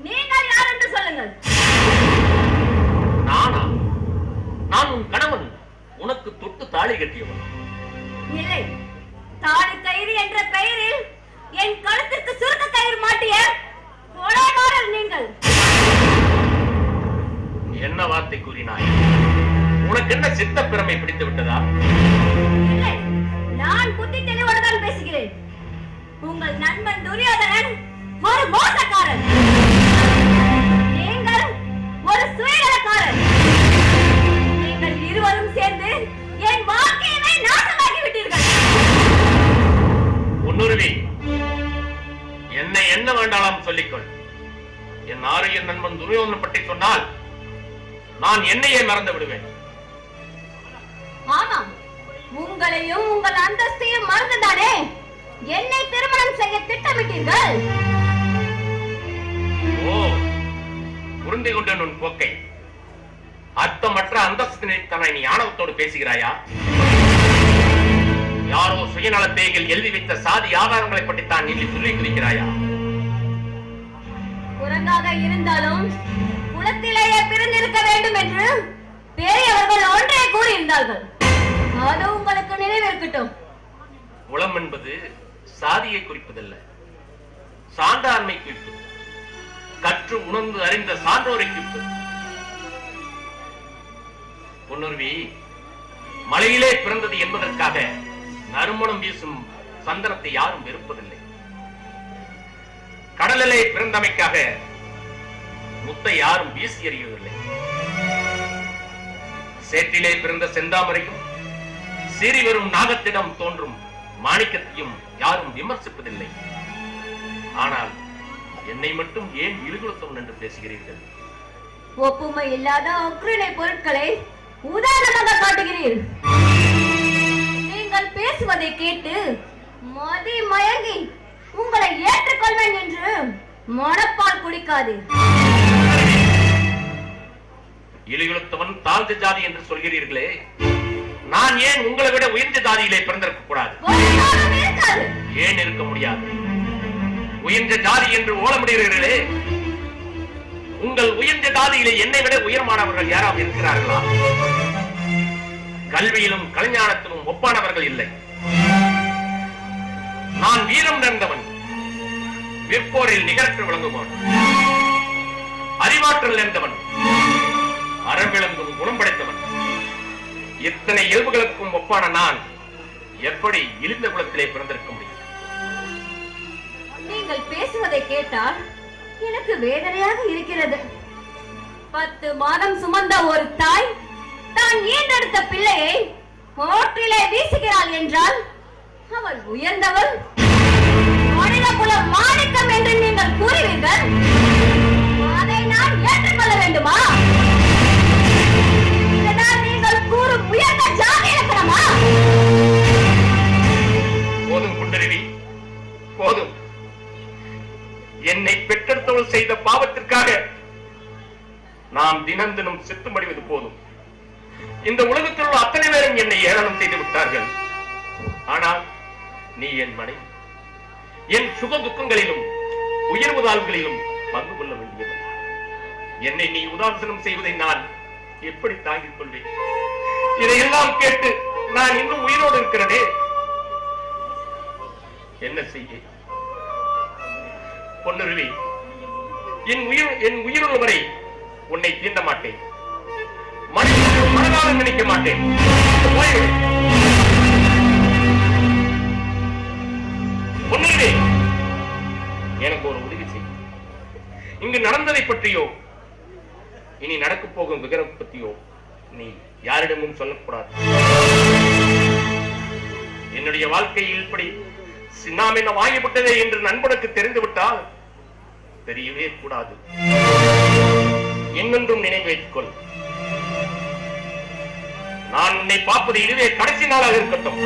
நீங்கள் யார் என்று சொல்லுங்கள். நானா? நான் உன் கணவன், உனக்கு தொட்டு தாலி கட்டியவன். இல்லை, தாலி கயிறு என்ற பெயரில் என் கழுத்திற்கு சுருக்க கயிறு மாட்டிய கொலைகாரர் நீங்கள். என்ன வார்த்தை கூறினாய்? உனக்கு என்ன சித்த பிரமை பிடித்து விட்டதா? இல்லை, நான் புத்தி தெளிவோடுதான் பேசுகிறேன். உங்கள் நண்பன் துரியோதனன் ஒரு மோசக்காரன், நீங்கள் ஒரு சுயநலக்காரன். நீங்கள் இருவரும் சேர்ந்து என் வாழ்க்கையை நாசமாக்கி விட்டீர்கள். பொன்னுருவி, என்னை என்ன வேண்டாம் சொல்லிக்கொள். என் ஆரிய நண்பன் துரியோதனன் பற்றி சொன்னால் நான் என்னையே மறந்து விடுவேன். ஆமாம், உங்களையும் உங்கள் அந்தஸ்தையும் மறந்துதானே என்னை திருமணம் செய்ய திட்டமிட்டீர்கள். ஓ, புரிந்து கொண்டேன் உன் போக்கை. அர்த்தமற்ற அந்தஸ்தினை நீ ஆணவத்தோடு பேசுகிறாயா? யாரோ சுயநலத்தையில் எழுதி வைத்த சாதி ஆதாரங்களை பற்றி தான் நீ சொல்லி குறிக்கிறாயா? குரங்காக இருந்தாலும் குலத்திலேயே பிறந்திருக்க வேண்டும் என்று பெரியவர்கள் ஒன்றே கூறியிருந்தார்கள். அது உங்களுக்கு நினைவிருக்கட்டும். குலம் என்பது சாதியை குறிப்பதல்ல, சான்றாண்மை குறிப்பது. கற்று உணர்ந்து அறிந்த சான்றோரை குறிப்பது. பொன்னுருவி, மலையிலே பிறந்தது என்பதற்காக நறுமணம் வீசும் சந்தனத்தை யாரும் வெறுப்பதில்லை. கடலிலே பிறந்தமைக்காக முத்தை யாரும் வீசி எறியவில்லை. சேற்றிலே பிறந்த செந்தாமரையும் சீறி வரும் நாகத்திடம் தோன்றும் மாணிக்கத்தையும் யாரும் விமர்சிப்பதில்லை. ஆனால் என்னை மட்டும் ஏன் இழுகுலத்தவன் என்று பேசுகிறீர்கள்? ஒப்புமை இல்லாத அக்ரிணை பொருட்களை உதாரணமாக காட்டுகிறீர்கள். நீங்கள் பேசுவதை கேட்டு மதி மயங்கி உங்களை ஏற்றுக்கொள்வேன் என்று மனப்பால் குடிக்காது. இழுகுலத்தவன் தாழ்ந்த ஜாதி என்று சொல்கிறீர்களே, நான் ஏன் உங்களை விட உயர்ந்த ஜாதியிலே பிறந்திருக்க கூடாது? இருக்காது. ஏன் இருக்க முடியாது? உயர்ந்த ஜாதி என்று ஓலமிடுகிறீர்களே, உங்கள் உயர்ந்த ஜாதியிலே என்னை விட உயர்மானவர்கள் யாராவது இருக்கிறார்களா? கல்வியிலும் கலைஞானத்திலும் ஒப்பானவர்கள் இல்லை. நான் வீரம் நிறைந்தவன், விற்போரில் நிகழ்ச்சி விளங்குவான், அறிவாற்றல் நிறைந்தவன், அறவிளங்கும் குணம் படைத்தவன். இத்தனை இயல்புகளுக்கும் ஒப்பான நான் எப்படி இழிந்த குலத்திலே பிறந்திருக்க முடியும்? நீங்கள் பேசுவதை கேட்டால் எனக்கு வேதனையாக இருக்கிறது. 10 மாதம் சுமந்த ஒரு தாய் தான் ஈண்டெடுத்த பிள்ளையை கோற்றிலே வீசுகிறாள் என்றால் அவள் உயர்ந்தவள், மனித குல மாணிக்கம் என்று நீங்கள் கூறுவீர்கள். அதை நான் ஏற்றுக்கொள்ள வேண்டுமா? இதனால் நீங்கள் கூறும் உயர்ந்த ஜாதி இலக்கணமா? போதும் குண்டருவி, போதும். என்னை பெற்றெடுத்தவள் செய்த பாவத்திற்காக நாம் தினம் தினம் செத்து மடிவது போதும். இந்த உலகத்தில் உள்ள அத்தனை பேரும் என்னை ஏளனம் செய்து விட்டார்கள். ஆனால் நீ என் மனைவி, என் சுக துக்கங்களிலும் உயர்வு தாழ்வுகளிலும் பங்கு கொள்ள வேண்டியது. என்னை நீ உதாசனம் செய்வதை நான் எப்படி தாங்கிக் கொள்வேன்? இதையெல்லாம் கேட்டு நான் இன்னும் உயிரோடு இருக்கிறதே, என்ன செய்ய? பொன்னுருவி, என் உயிருள்ளவரை உன்னை தீண்ட மாட்டேன், மனதால் நினைக்க மாட்டேன். பொன்னுருவி, எனக்கு ஒரு உதவி செய். இங்கு நடந்ததை பற்றியோ இனி நடக்கப் போகும் விகரம் பற்றியோ நீ யாரிடமும் சொல்லக்கூடாது. என்னுடைய வாழ்க்கையில் இப்படி சின்னாம் என்ன வாங்கிவிட்டதே என்று நண்பனுக்கு தெரிந்துவிட்டால் தெரியவே கூடாது. இன்னொன்றும் நினைவு வைத்துக் கொள், நான் உன்னை பார்ப்பது இதுவே கடைசி நாளாக இருக்கட்டும்.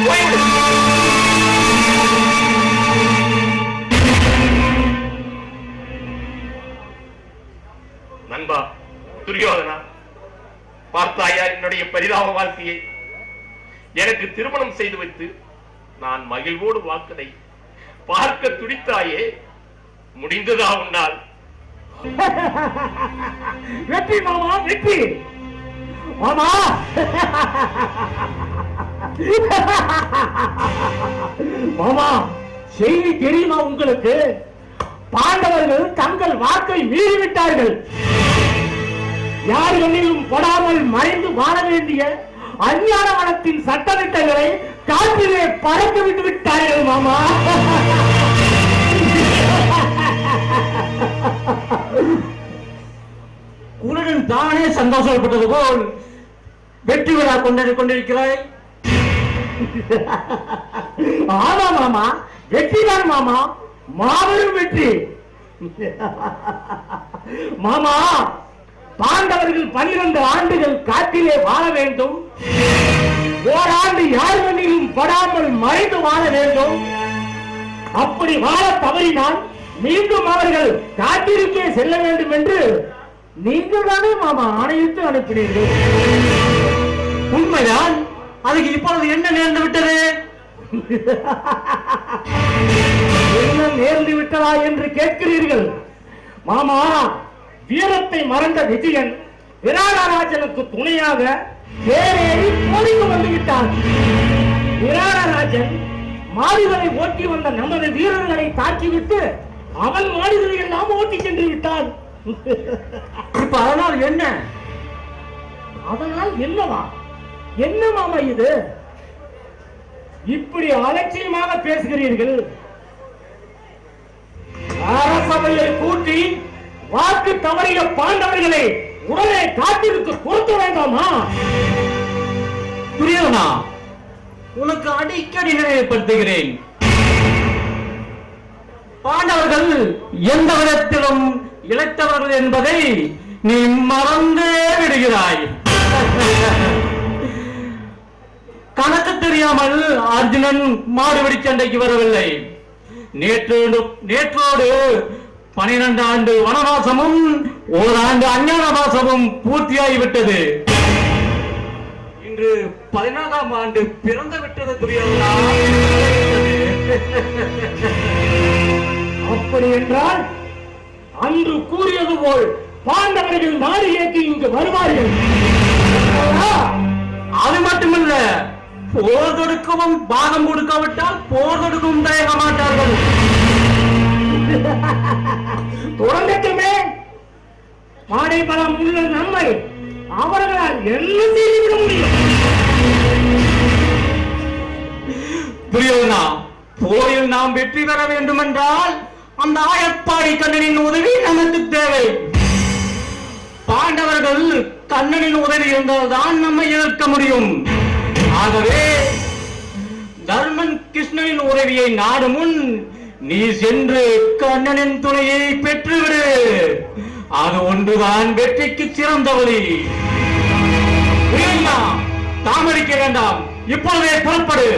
போய்விடு. நண்பா துரியோதனா, பார்த்தாயா என்னுடைய பரிதாப வாழ்க்கையை? எனக்கு திருமணம் செய்து வைத்து நான் மகிழ்வோடு வாக்குதை பார்க்க துடித்தாயே, முடிந்ததா உன்னால்? வெற்றி மாமா, வெற்றி மாமா. மாமா, செய்தி தெரியுமா உங்களுக்கு? பாண்டவர்கள் தங்கள் வாக்கை மீறிவிட்டார்கள். யார் கண்ணிலும் படாமல் மறைந்து வாழ வேண்டிய அஞ்ஞான வனத்தின் சட்டதிட்டங்களை காற்றிலே பறக்க விட்டு விட்டார்கள் மாமா. உன்னுடன் தானே சந்தோஷப்பட்டது போல் வெற்றி விழா கொண்டிருக்கிறாய். ஆமா மாமா, வெற்றிதான் மாமா, மாபெரும் வெற்றி. மாமா, பாண்டவர்கள் 12 ஆண்டுகள் காட்டிலே வாழ வேண்டும், ஓராண்டு யார் மண்ணிலும் படாமல் மறைந்து வாழ வேண்டும். அப்படி வாழ தவறினால் மீண்டும் அவர்கள் காட்டிற்கே செல்ல வேண்டும் என்று நீங்கள் தானே மாமா ஆணையிட்டு அனுப்பினீர்கள். உண்மைதான். அதுக்கு இப்பொழுது என்ன நேர்ந்து விட்டது? என்ன நேர்ந்து விட்டதா என்று கேட்கிறீர்கள்? மாமா, வீரத்தை மறந்த விஜயன் விராடராஜனுக்கு துணையாக தேரேறி போரிக்கு வந்துவிட்டான். விராடராஜன் மாடுகளை ஓட்டி வந்த நமது வீரர்களை தாக்கிவிட்டு அவன் மாடுகளை எல்லாம் ஓட்டி சென்று விட்டான். இப்ப அதனால் என்ன? அதனால் என்னவா? என்ன மாமா இது? இப்படி அலட்சியமாக பேசுகிறீர்கள். அரசவையை கூட்டி வாக்கு தவறிய பாண்டவர்களை உடனே காட்டிற்கு கொடுக்க வேண்டாமா? துரியோதனா, உனக்கு அடிக்கடி நினைவுபடுத்துகிறேன், பாண்டவர்கள் எந்த விதத்திலும் இழைத்தவர்கள் என்பதை நீ மறந்தே விடுகிறாய். கணக்கு தெரியாமல் அர்ஜுனன் மாடுபிடி சண்டைக்கு வரவில்லை. நேற்றோடு 12 ஆண்டு வனவாசமும் ஓராண்டு அஞ்ஞானவாசமும் பூர்த்தியாகிவிட்டது. இன்று 14ஆம் ஆண்டு பிறந்து விட்டது துரியோதனா. அப்படி என்றால் அன்று கூறியது போல் பாண்டவர்கள் மாளிகைக்கு இங்கு வருவார்கள். அது மட்டுமல்ல, போர் தொடுக்கவும் பாகம் கொடுக்காவிட்டால் போர் தொடுக்கவும் தயங்க மாட்டார்கள். தொடங்கட்டுமே. மாடை பலம் உள்ள நம்மை அவர்களால் என்ன செய்துவிட முடியும்? துரியோதனா, போரில் நாம் வெற்றி பெற வேண்டும் என்றால் அந்த ஆயப்பாடி கண்ணனின் உதவி நமக்கு தேவை. பாண்டவர்கள் கண்ணனின் உதவி இருந்தால்தான் நம்மை எதிர்க்க முடியும். ஆகவே தர்மன் கிருஷ்ணனின் உதவியை நாடும் முன் நீ சென்று கண்ணனின் துணையை பெற்றுவிடு. அது ஒன்றுதான் வெற்றிக்கு சிறந்த வழி. தாமதிக்க வேண்டாம், இப்பொழுதே புறப்படு.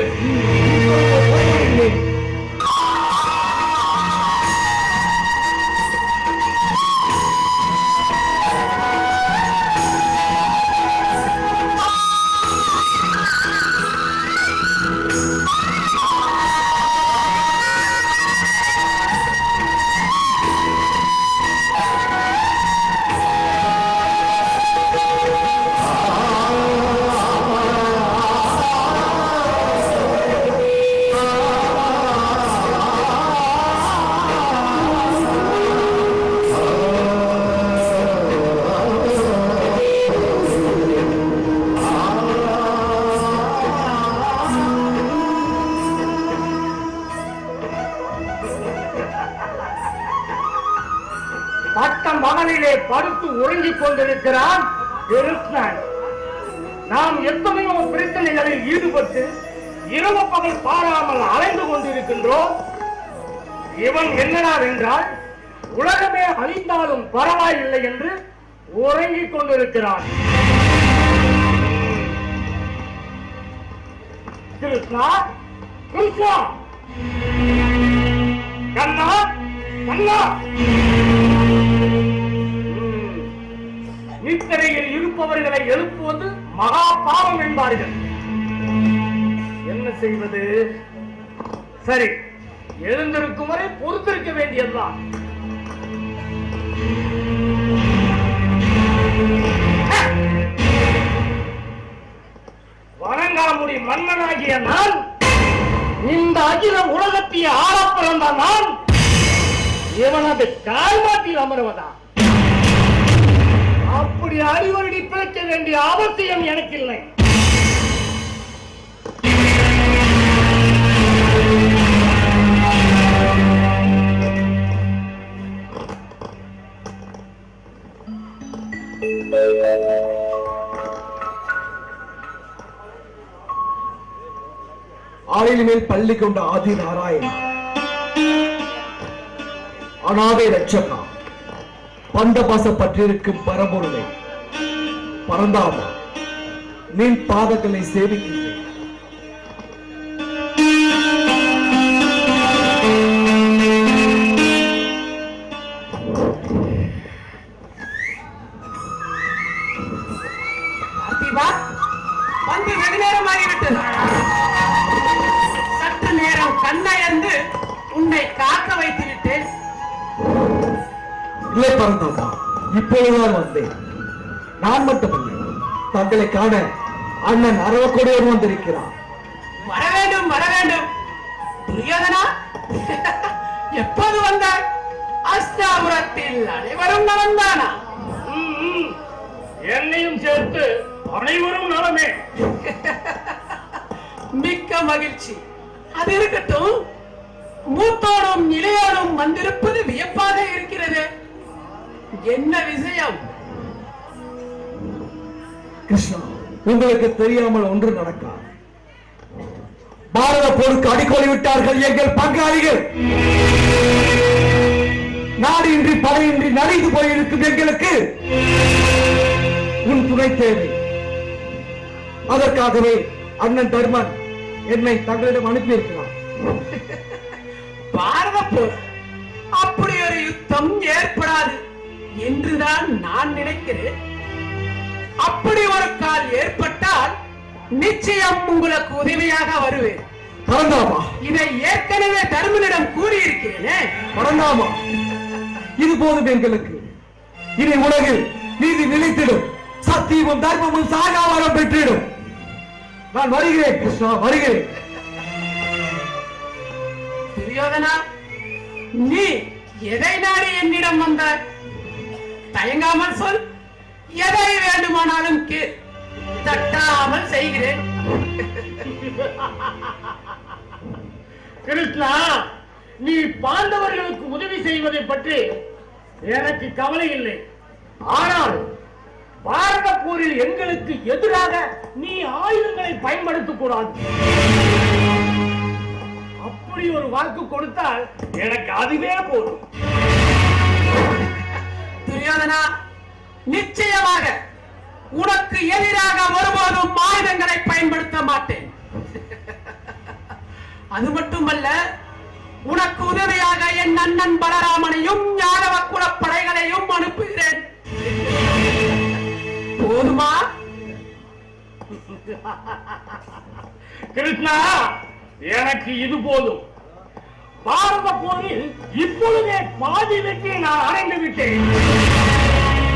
மகனிலே படுத்து உறங்கிக் கொண்டிருக்கிறான் கிருஷ்ணன். நாம் எத்தனையோ பிரச்சனைகளில் ஈடுபட்டு இரவு பகல் பாராமல் அலைந்து கொண்டிருக்கின்றோம். இவன் என்னடா என்றால் உலகமே அழிந்தாலும் பரவாயில்லை என்று உறங்கிக் கொண்டிருக்கிறான். கிருஷ்ணா, கிருஷ்ணா, கண்ணா, கண்ணா. நித்திரையில் இருப்பவர்களை எழுப்புவது மகா பாவம் என்பார்கள். என்ன செய்வது? சரி, எழுந்திருக்கும் வரை பொறுத்திருக்க வேண்டியதுதான். வணங்காமுடி மன்னனாகிய நான், இந்த அகில உலகத்திய ஆள பிறந்த நான், இவனது கால்மாட்டில் அமர்வதா? அப்படி அறிவுறுடி பிழைக்க வேண்டிய அவசியம் எனக்கு இல்லை. ஆளின் மேல் பள்ளி கொண்ட ஆதி நாராயண, அநாதை ரட்சகா, பந்தபாச பற்றிருக்கும் பரம்பொருளை, பரந்தாமா, நின் பாதங்களை சேவிக்கின்றேன். வந்து வெகு நேரமாகிவிட்டது. சற்று நேரம் கண்ணயர்ந்து உன்னை காக்க வைத்து விட்டேன். இல்லை பரந்தாமா, இப்பொழுதுதான் வந்தேன். நான் மட்டுமல்ல, தங்களை காண அண்ணன் அரவக்கொடியோடு வந்திருக்கிறார். வர வேண்டும், வர வேண்டும். துரியோதனா, எப்போது வந்தாய்? அஸ்தாபுரத்தில் அனைவரும் நலந்தானா? என்னையும் சேர்த்து அனைவரும் நலமே. மிக்க மகிழ்ச்சி. அது இருக்கட்டும், மூத்தோடும் இளையோடும் வந்திருப்பது வியப்பாக இருக்கிறது. என்ன விஷயம்? கிருஷ்ணா, உங்களுக்கு தெரியாமல் ஒன்று நடக்காது. பாரத போருக்கு அடிக்கோலி விட்டார்கள் எங்கள் பங்காளிகள். நாடு இன்றி படையின்றி நலிந்து போயிருக்கும் எங்களுக்கு உன் துணை தேவை. அதற்காகவே அண்ணன் தர்மன் என்னை தங்களிடம் அனுப்பியிருக்கிறார். பாரத போர் அப்படி ஒரு யுத்தம் ஏற்படாது என்றுதான் நான் நினைக்கிறேன். அப்படி ஒரு கால் ஏற்பட்டால் நிச்சயம் உங்களுக்கு உதவியாக வருவேன். பரந்தாமா, இதை ஏற்கனவே தருமனிடம் கூறியிருக்கிறேனே. பரந்தாமா, இது போதும் எங்களுக்கு. இனி உலகில் நீதி நிலைத்திடும், சத்தியமும் தர்மமும் சாகாவரம் பெற்றிடும். நான் வருகிறேன் கிருஷ்ணா, வருகிறேன். துரியோதனா, நீ எதை நாடி என்னிடம் வந்தாய்? தயங்காமல் சொல். எதை வேண்டுமானாலும் கேள், தட்டாமல் செய்கிறேன். கிருஷ்ணா, நீ பாண்டவர்களுக்கு உதவி செய்வதை பற்றி எனக்கு கவலை இல்லை. ஆனால் பாரத போரில் எங்களுக்கு எதிராக நீ ஆயுதங்களை பயன்படுத்தக் கூடாது. அப்படி ஒரு வாக்கு கொடுத்தால் எனக்கு அதுவே போதும். துரியோதனா, நிச்சயமாக உனக்கு எதிராக ஒருபோதும் ஆயுதங்களை பயன்படுத்த மாட்டேன். அது மட்டுமல்ல, உனக்கு உதவியாக என் அண்ணன் பலராமனையும் யாதவ குலப்படைகளையும் அனுப்புகிறேன். போதுமா? கிருஷ்ணா, எனக்கு இது போதும். பாரத போரில் இப்பொழுதே பாதி வெற்றியை நான் அடைந்து விட்டேன்.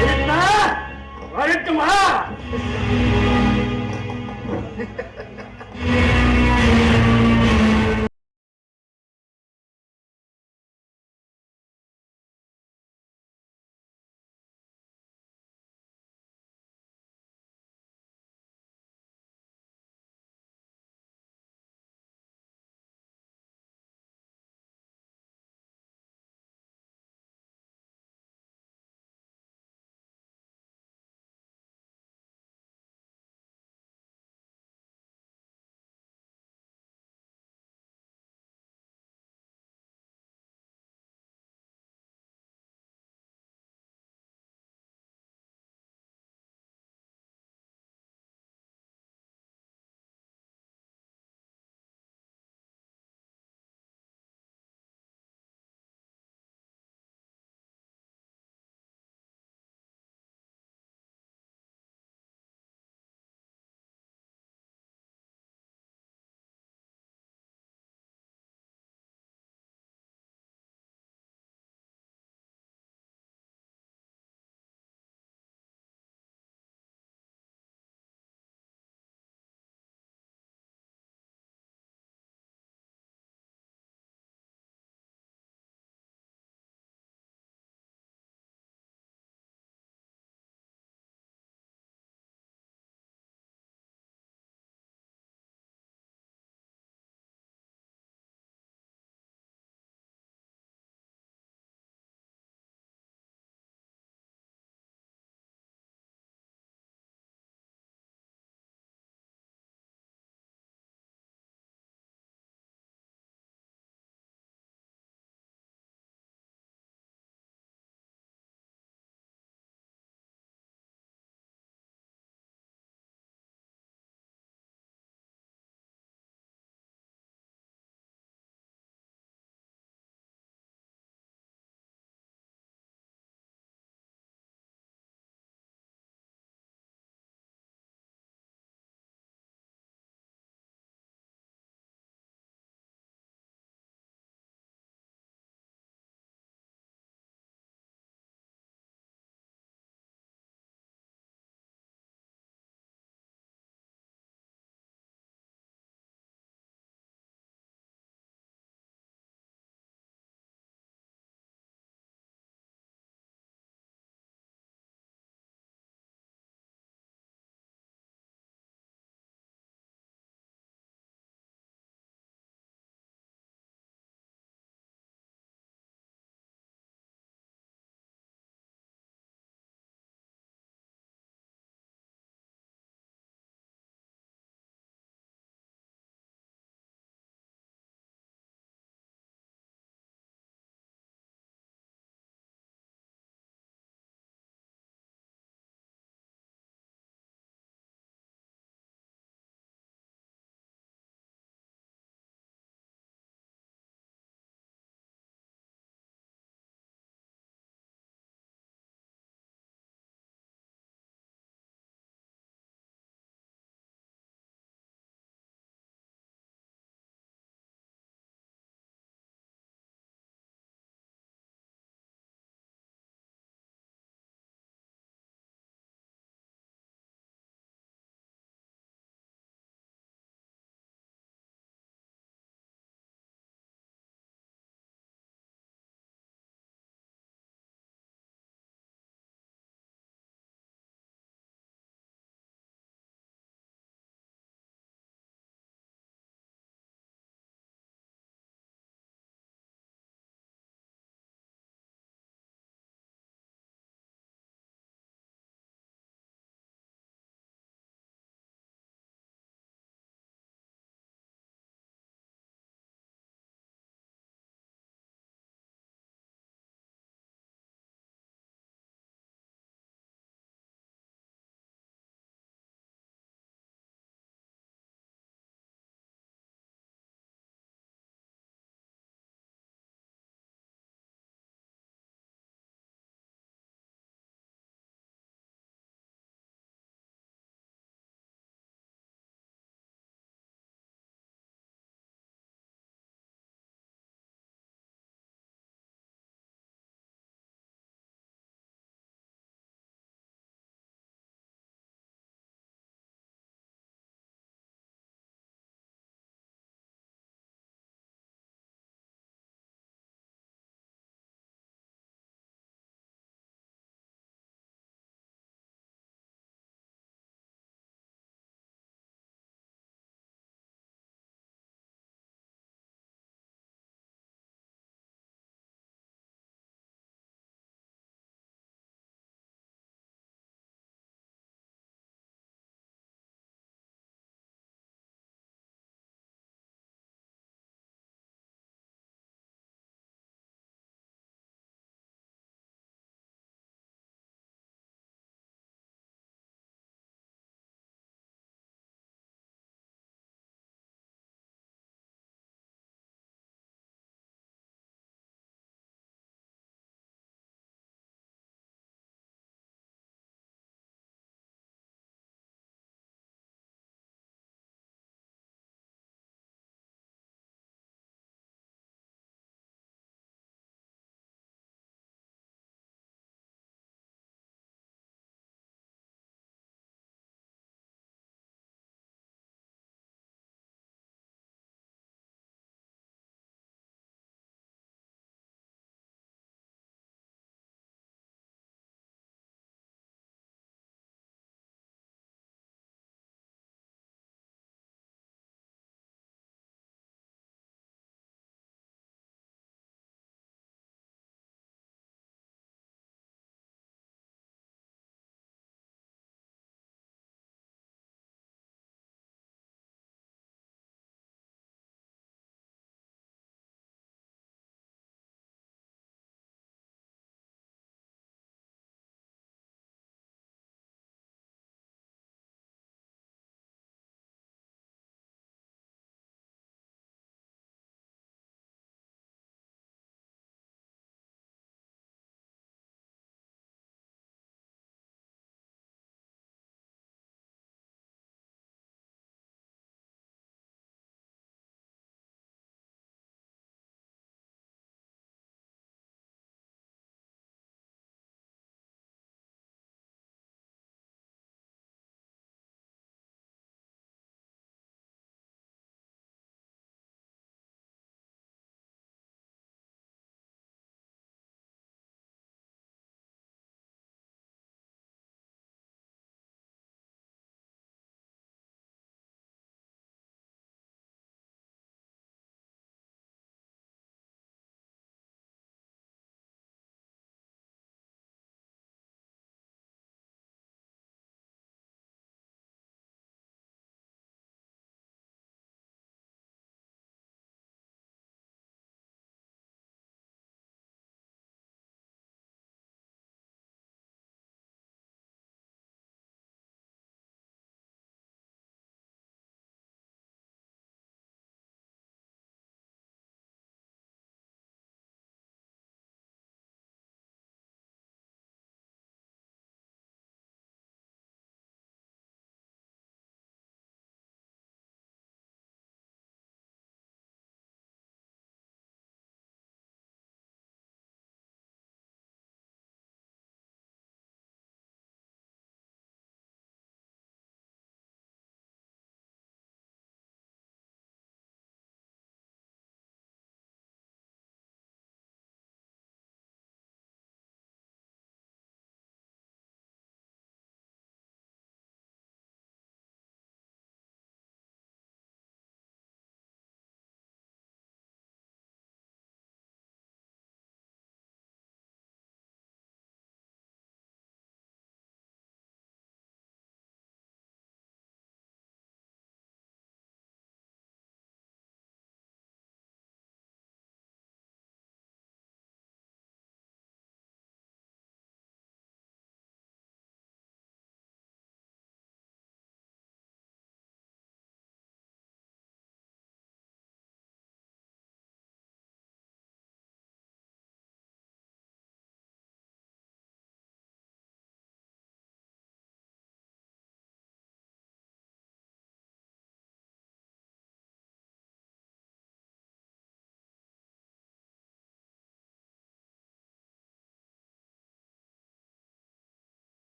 கிருஷ்ணா, வரட்டுமா?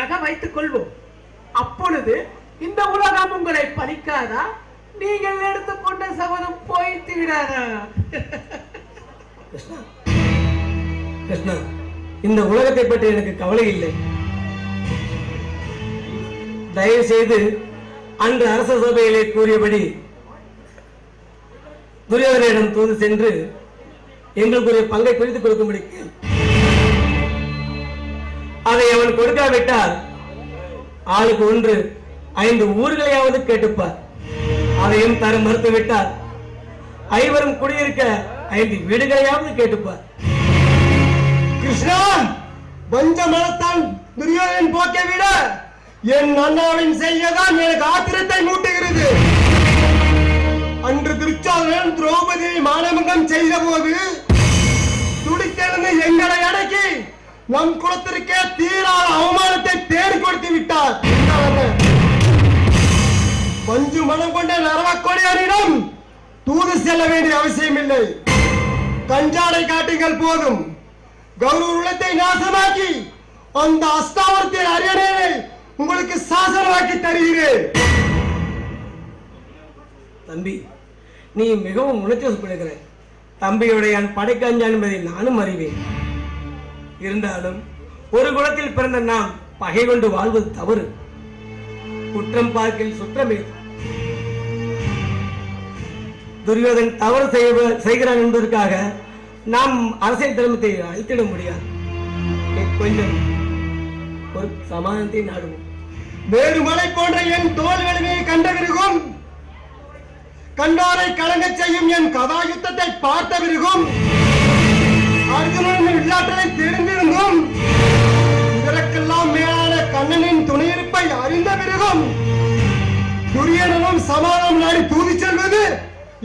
அப்படியாக வைத்துக் கொள்வோம். அப்பொழுது இந்த உலகம் உங்களை பலிக்காதா? நீங்கள் எடுத்துக்கொண்ட சபதம் போய்த்து விடாதா? கிருஷ்ணா, கிருஷ்ணா, இந்த உலகத்தை பற்றி எனக்கு கவலை இல்லை. தயவு செய்து அன்று அரச சபையிலே கூறியபடி துரியோதனிடம் தூது சென்று எங்களுக்குரிய பங்கை பிரித்துக் கொடுக்கும்படி அதை அவன் கொடுக்காவிட்டால் ஆளுக்கு ஒன்று 5 ஊர்களையாவது கேட்டுப்பார். அதையும் தர மறுத்துவிட்டால் 5 குடியிருக்க 5 வீடுகளையாவது கேட்டுப்பார். கிருஷ்ணா, வஞ்ச மனத்தான் துரியோதனன் போக்கை விட என் அண்ணாவின் செய்யதான் எனக்கு ஆத்திரத்தை மூட்டுகிறது. அன்று துரியோதனன் திரௌபதியை மானபங்கம் செய்த போது துடித்தெழுந்து எங்களை அடக்கி நம் குலத்திற்கே தீராத அவமானத்தை தேடி கொடுத்து விட்டார். வஞ்சு மனம் கொண்ட நரவக்கொடியாரிடம் தூது செல்ல வேண்டிய அவசியம் இல்லை. கஞ்சாடை காட்டுங்கள் போதும். கௌரவ உள்ளத்தை நாசமாக்கி அந்த அஸ்தாவரத்தின் அரியணையை உங்களுக்கு சாசனமாக்கி தருகிறேன். தம்பி, நீ மிகவும் உணர்ச்சிவசப்படுகிற. தம்பியுடைய படைக்கஞ்சான் என்பதை நானும் அறிவேன். இருந்தாலும் ஒரு குலத்தில் பிறந்த நாம் பகை கொண்டு வாழ்வது தவறு. குற்றம் பார்க்கில் சுற்றமே. துரியோதன் தவறு செய்கிறான் என்பதற்காக நாம் அரசியல் தலைமத்தை அழித்திட முடியாது. கொஞ்சம் ஒரு சமாதானத்தை நாடுவோம். வேறு மலை போன்ற என் தோல் வலிமையை கண்ட பிறகும், கண்டோரை கலங்க செய்யும் என் கதாயுத்தத்தை பார்த்த பிறகும், அர்ஜுனன் வில்லாற்றலை தெரிந்திருந்தும், இதற்கெல்லாம் மேலான கண்ணனின் துணையிருப்பை அறிந்த பிறகும் துரியனும் சமாதானம் நாடி தூதி செல்வது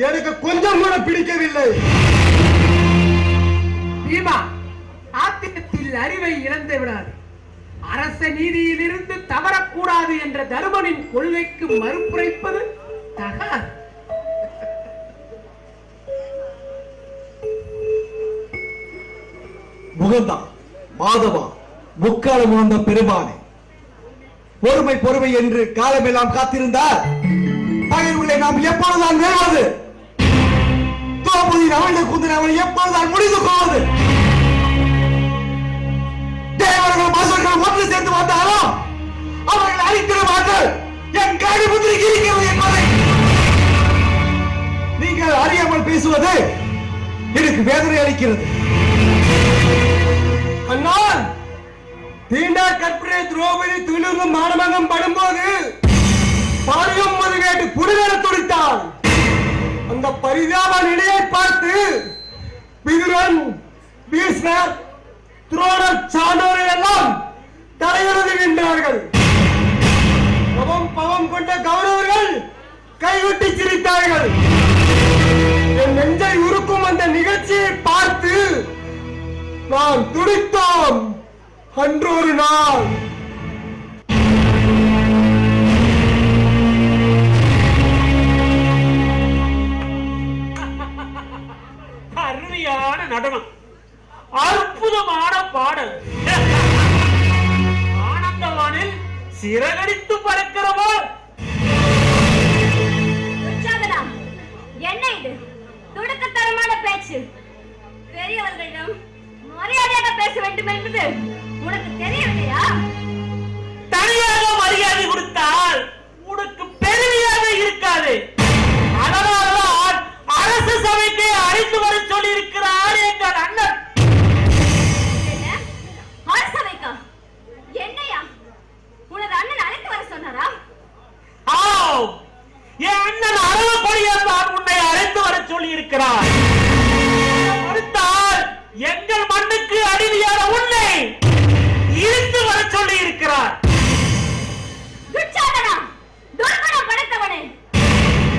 எனக்கு கொஞ்சம் கூட பிடிக்கவில்லை. பீமா, ஆத்திரத்தில் அறிவை இழந்து விடாது. அரச நீதியில் இருந்து தவறக்கூடாது என்ற தருமனின் கொள்கைக்கு மறுப்புரைப்பது தகாது. முகந்தா, மாதவா, முக்காலம் உணர்ந்த பெருமானே, பொறுமை பொறுமை என்று காலமெல்லாம் காத்திருந்தால் பகைவர்களை நாம் எப்பொழுதுதான் வெல்வது? திரௌபதியின் அவிழ்ந்த குந்தன் அவனை எப்பொழுதுதான் முடிந்து கொள்வது? தேவர்கள் மசர்கள் ஒன்று சேர்ந்து வந்தாலும் அவர்கள் அழித்திடுவார்கள். என் காடி முத்திரைக்கு இருக்கிறது என்பதை நீங்கள் அறியாமல் பேசுவது எனக்கு வேதனை அளிக்கிறது. அண்ணா, தீண்டா கற்பனை திரௌபதி துயிலிருந்து மானமங்கம் படும்போது பாரியம் மது கேட்டு புடுகர துடித்தாள். அந்த பரிதாப நிலையை பார்த்து விதுரன், பீஷ்மர், துரோணர் சான்றோர்கள் எல்லாம் தலையிறது நின்றார்கள். பவம் கொண்ட கௌரவர்கள் கைவிட்டு சிரித்தார்கள். என் நெஞ்சை உருக்கும் அந்த நிகழ்ச்சியை பார்த்து நாம் துடித்தோம். அன்றொரு நாள் அருமையான நடனம், அற்புதமான பாடல். ஆனந்தவானில் சிறகடித்து பறக்கிறவோ. என்ன இது துடுக்கத்தரமான பேச்சு? பெரியவர்களிடம் மரியாதையாக பேச வேண்டும் என்பது உனக்கு தெரியவில்லையா? தனியாக மரியாதை கொடுத்தால் உனக்கு பெருமையாக இருக்காது. அதனால்தான் அரசு சபைக்கு அழைத்து வர சொல்லி இருக்கிறார் எங்கள் அண்ணன். அரசவைக்கா? என்னையா உனது அண்ணன் அழைத்து வர சொன்னாரா? என் அண்ணன் அரவக்கொடியார் உன்னை அழைத்து வர சொல்லி இருக்கிறார். அடுத்தால் எங்கள் மண்ணுக்கு அடிமையான உன்னை இழுத்து வர சொல்லி இருக்கிறார். துச்சாதனா, துர்குணம் படைத்தவனே,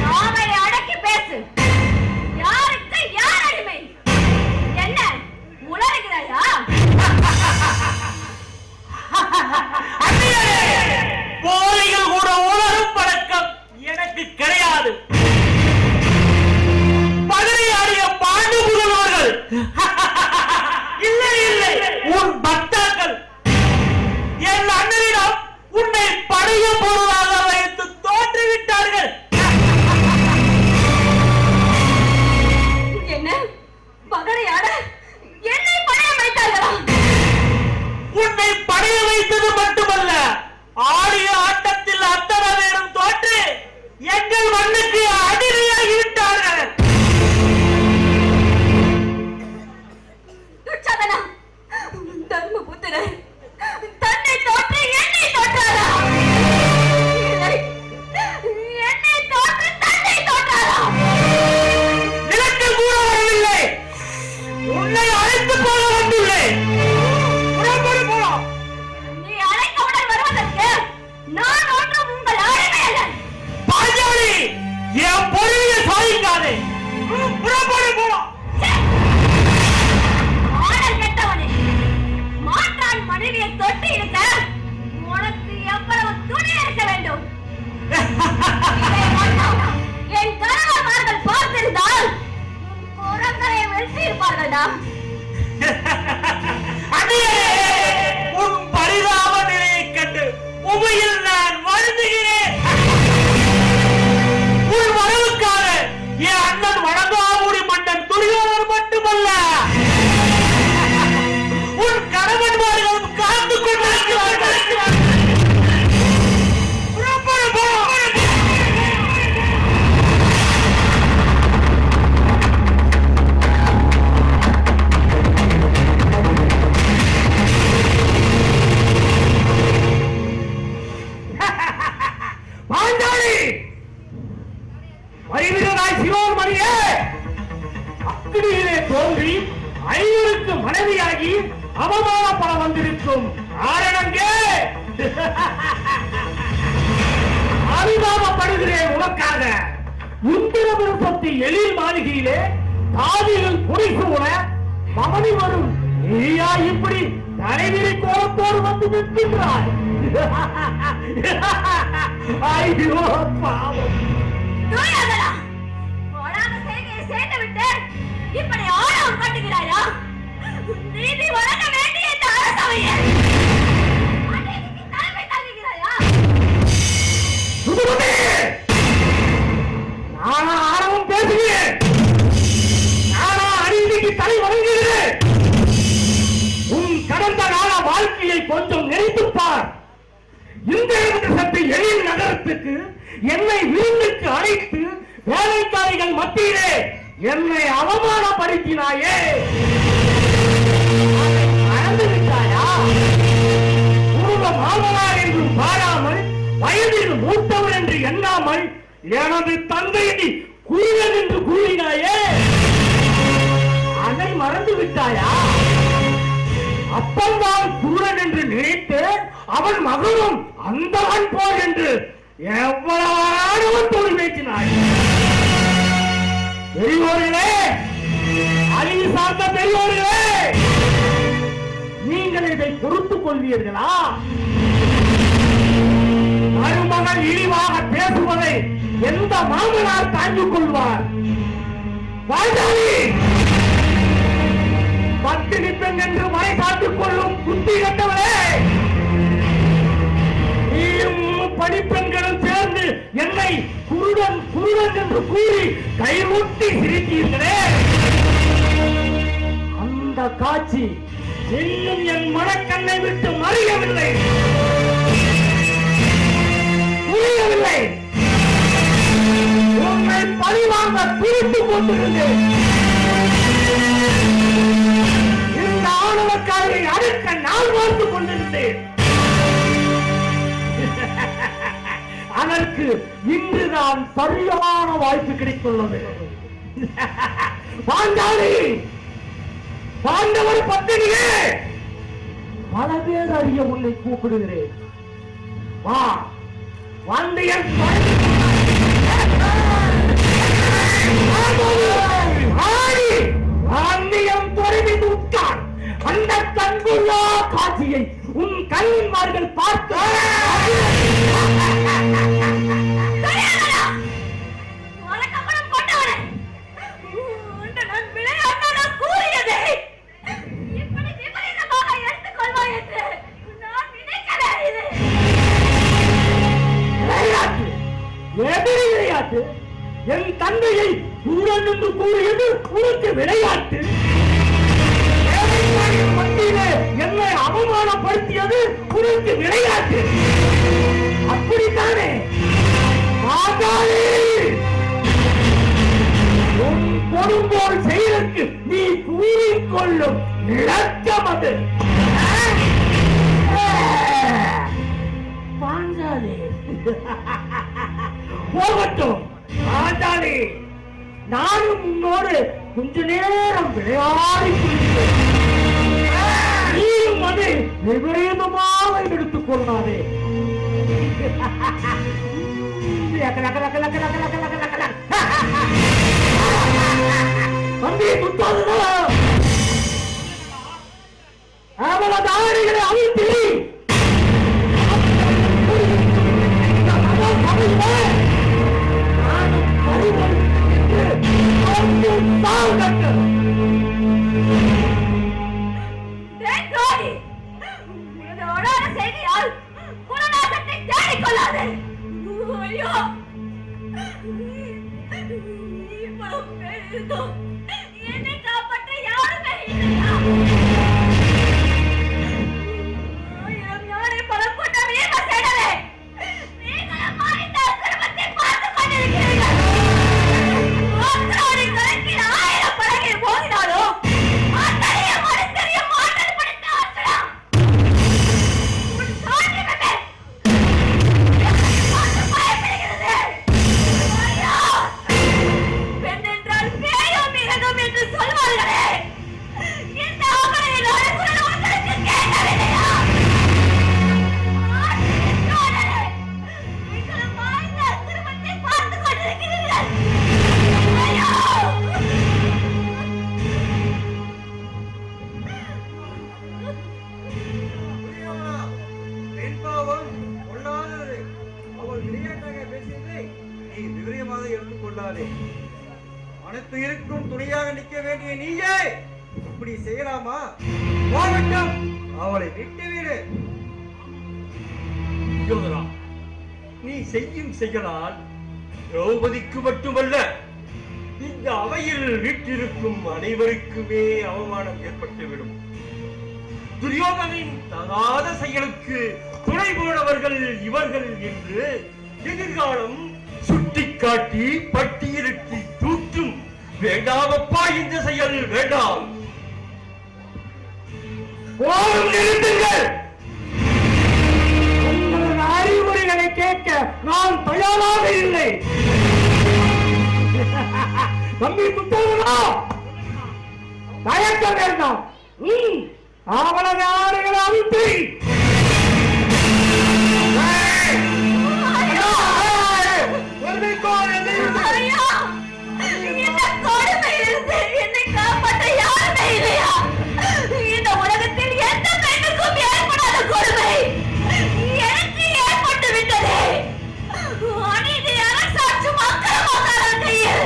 நாவை அடக்கி பேசு. யாருக்கு நிறுத்தி இருப்பார்களா? உன் பரிதாப நிலையை கண்டு உமையில் நான் வருந்துகிறேன். உன் வரவுக்காக என் அண்ணன் வழங்காமுடி மன்னன் துரியோதனன் மட்டுமல்ல, உன் கணவன்மார்களும் காத்து கொண்டிருக்கிறார்கள். பாஞ்சாலி, வைவிரனாய் சிரோமணியே, அக்கினியிலே தோன்றி ஐயருக்கு மனைவியாகி அவமானப்பட வந்திருக்கும் ஆரணங்கே, அனுதாபப்படுகிறேன் உனக்காக. இந்திரபுரப்பத்தி எழில் மாளிகையிலே தாதிகள் புரிசூழ மமனி வரும் நீயா இப்படி தலைவிரி கோலத்தோடு வந்து நிற்கின்றாய்? ஐயோ பாவம். துரியோதனா, போடாத செய்கையை செய்துவிட்டு இப்படி ஆணவம் காட்டுகிறாயா? நீதி வழங்க வேண்டிய இந்த அரசவையை அநீதிக்கு தலைமை தாங்குகிறாயா? சுகுமதி, நானா ஆணவம் பேசுகிறேன்? நானா அநீதிக்கு தலை வணங்குகிறேன்? உன் கடந்த கால வாழ்க்கையை கொஞ்சம் நினைத்துப் பார். இந்த சக்தி எழில் நகரத்துக்கு என்னை வீட்டுக்கு அழைத்து வேலைக்காரிகள் மத்தியிலே என்னை அவமானப்படுத்தினாயே, மறந்து விட்டாயா? பூர்வ மாமனார் என்றும் பாராமல், வயதில் மூத்தவர் என்று எண்ணாமல் எனது தந்தையை குருடன் என்று கூறினாயே, அதை மறந்து விட்டாயா? அப்பந்தான் குருடன் என்று நினைத்து அவன் மகனும் அந்தவன் போல் என்று எவ்வளவு ஆணவத்தோடு பேசினாய். பெரியோர்களே, அறிவு சார்ந்த பெரியோர்களே, நீங்கள் இதை பொறுத்துக் கொள்வீர்களா? மருமகள் இழிவாக பேசுவதை எந்த மாமனார் தாங்கிக் கொள்வார்? பாஞ்சாலி, பத்தினி பெண் என்று மறை காத்துக் கொள்ளும் புத்தி கட்டவளே, நீயும் படிப்பெண்களும் சேர்ந்து என்னை குருடன் குருடன் என்று கூறி கைமுட்டி சிரித்தீர்களே, அந்த காட்சி இன்னும் என் மனக்கண்ணை விட்டு மறையவில்லை, புரியவில்லை. உன்னை பழிவாங்க துடித்துக் கொண்டிருந்தேன். இந்த ஆணவக்காரரை அடுக்க நான் பார்த்துக் கொண்டிருந்தேன். அதற்கு இன்றுதான் சரியான வாய்ப்பு கிடைத்துள்ளது. பாஞ்சாலி, பாண்டவர் பத்தினியே, பல பேர் அறிய உன்னை கூப்பிடுகிறேன். வா, வந்து என் தொலைவில் உட்கார். அந்த கண்குள்ளா காட்சியை உன் கண்மார்கள் பார்த்து எதிரி விளையாட்டு. என் தந்தையை சூழன் என்று கூறியது உனக்கு விளையாட்டு. மத்தியிலே என்னை அவமானப்படுத்தியது உனக்கு விளையாட்டு. அப்படித்தானே? உன் கொடுங்கோல் செயலுக்கு நீ கூறிக்கொள்ளும் இலக்கம் அது. பாஞ்சாலி, போகட்டும். பாஞ்சாலி, நானும் உன்னோடு கொஞ்ச நேரம் விளையாடி நீயும் அதை விபரீதமாக எடுத்துக் கொள்ளாதே. தம்பி முத்தாது அவளது ஆடைகளை அவிழ்த்து நானும் வேண்டிய நீயே இப்படி செய்யலாமா? போகட்டும், அவளை விட்டுவிடு. யோதரா, நீ செய்யும் செயலால் திரௌபதிக்கு மட்டுமல்ல, இந்த அவையில் வீட்டிருக்கும் அனைவருக்குமே அவமானம் ஏற்பட்டுவிடும். துரியோதனின் தகாத செயலுக்கு துணை போனவர்கள் இவர்கள் என்று எதிர்காலம் சுட்டிக்காட்டி பட்டியலிட்டு தூற்றும். வேண்டாமப்பா, இந்த செயல் வேண்டாம். போரும் நிறுத்துங்கள். உங்களது அறிவுரைகளை கேட்க நான் தயாராக இல்லை. தம்பி துத்தவனா, தயக்க வேண்டாம். அவளது ஆடைகளை அழுத்தி ஐயா, இந்த கொடுமையிலிருந்து என்னை காப்பாற்ற யாருமே இல்லையா? இந்த உலகத்தில் எந்த பெண்ணுக்கும் ஏற்படாத கொடுமை எனக்கு ஏற்பட்டு விட்டது. அநீதியான சாட்சும் அக்கிரமக்கார கையில்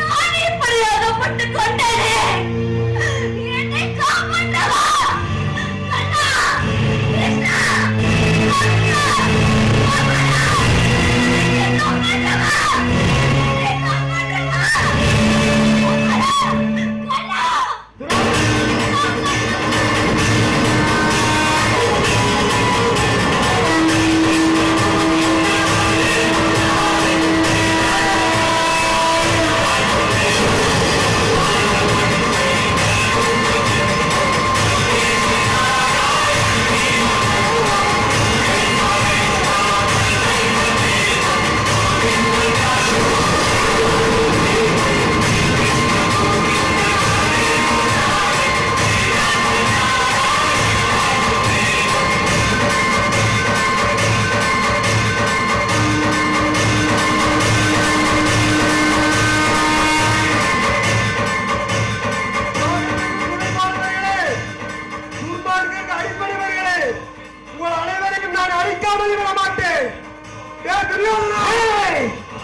நான் இப்படி அகப்பட்டுக் கொண்டேனே. என்னை காப்பாற்றவா கண்ணா, கிருஷ்ணா, அர்ஜுனா, அமரா, என்னை காப்பாற்றவா, என்னை காப்பாற்றவா, அமரா, கண்ணா. உங்கள் அனைவரையும் நான் அழிக்காமல் விட மாட்டேன்.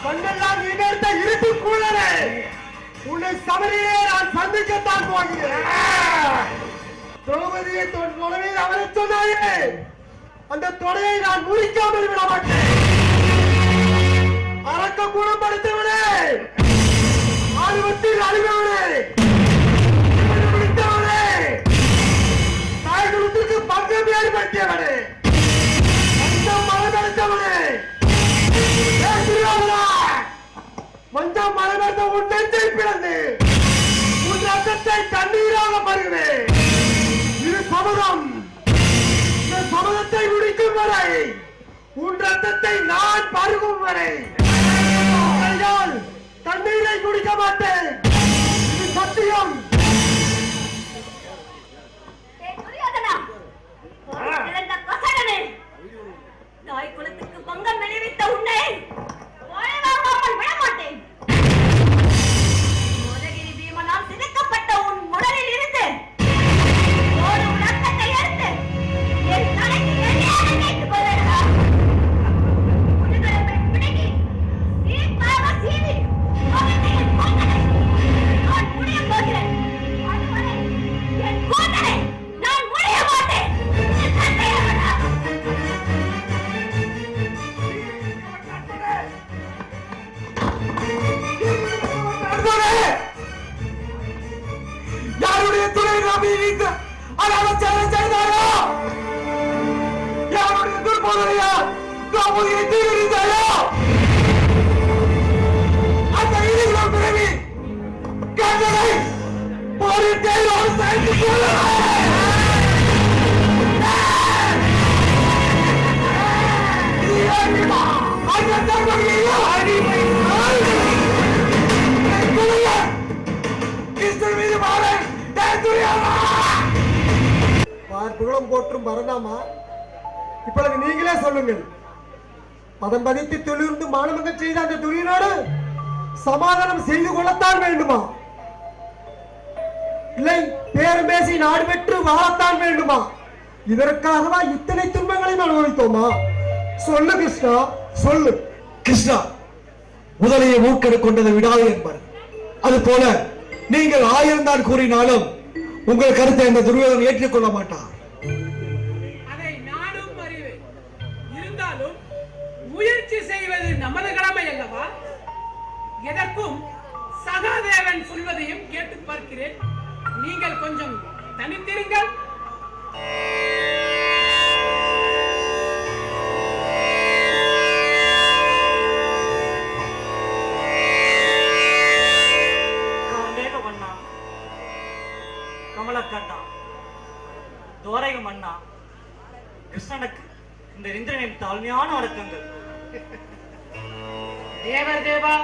கண்ணெல்லாம் நீ எடுத்த இருட்டு கூடலே உன்னை சபரியே நான் சந்திக்கத்தான் போகிறேன். திரௌபதியை தொலைவில் அவரை சொன்னாயே, அந்த தொடையை நான் முடிக்காமல் விட மாட்டேன். அரக்க குணப்படுத்தவனே, ஆர்வத்தில் அழிவவனே, முடித்தவனே, தாய்களுக்கு பங்கம் ஏற்படுத்தியவனே, மஞ்சம் மலர்ந்தவனே, மஞ்சம் மலர்ந்த உன் நெஞ்சை பிளந்து உன் ரத்தத்தை தண்ணீராக பருகுவேன். இது சபதம். இந்த சபதத்தை முடிக்கும் வரை உன் ரத்தத்தை நான் பருகும் வரை கையால் தண்ணீரை குடிக்க மாட்டேன். இது சத்தியம். துரியோதனா, இழந்த கசடனே, தாய் குலத்துக்கு பங்கம் விளைவித்த உன்னை வாழாமல் விட மாட்டேன். உலகிரி பீமனால் சிதைக்கப்பட்ட உன் உடலில் இருந்து ஒரு ரத்தத்தை எடுத்து என் தலைக்கு எண்ணெயாக தேய்த்துக் கொள்ளடா. முதுகெலும்பை பிடுங்கி சீப்பாக சீவி அவனை என் கூந்தலை நான் முடியப் போகிறேன். அதுவரை என் கூந்தலை நான் முடிய மாட்டேன். சத்தியவனா. யாருடைய துணை நம்பி நீங்க அனாவசியம் செய்தாரோ? யாருடைய துர்போதனையா திரௌபதியை தீவிரித்தாரோ? அந்த இறுதியில் பிறவி கண்ணனை போரின் கையோடு சேர்த்து பார்ப்புகளும் போற்றும் பரந்தாமா, இப்பொழுது நீங்களே சொல்லுங்கள். மதம் பதித்து தொழிலிருந்து மானமங்கள் செய்த அந்த துணியோடு சமாதானம் செய்து கொள்ளத்தான் வேண்டுமா? இல்லை பேர் பேசி நாடு பெற்று வாழத்தான் வேண்டுமா? இதற்காகவா இத்தனை துன்பங்களையும் அனுபவித்தோமா? சொல்லு கிருஷ்ணா, சொல்லு. கிருஷ்ணா, முதலையை மூக்கெடு கொண்டதை விடாது என்பார். அது போல நீங்கள் 1000 தான் கூறினாலும் உங்கள் கருத்தை அந்த துரியோதனன் ஏற்றுக்கொள்ள மாட்டார். அதை நானும் அறிவேன். இருந்தாலும் முயற்சி செய்வது நமது கடமை அல்லவா? எதற்கும் சகாதேவன் சொல்வதையும் கேட்டு பார்க்கிறேன். நீங்கள் கொஞ்சம் தனித்திருங்கள். மன்னா, கமலக்கண்ணா, தோரக மன்னா, கிருஷ்ணனுக்கு இந்த இந்திரனின் தாழ்மையான வணக்கங்கள். தேவர் தேவா,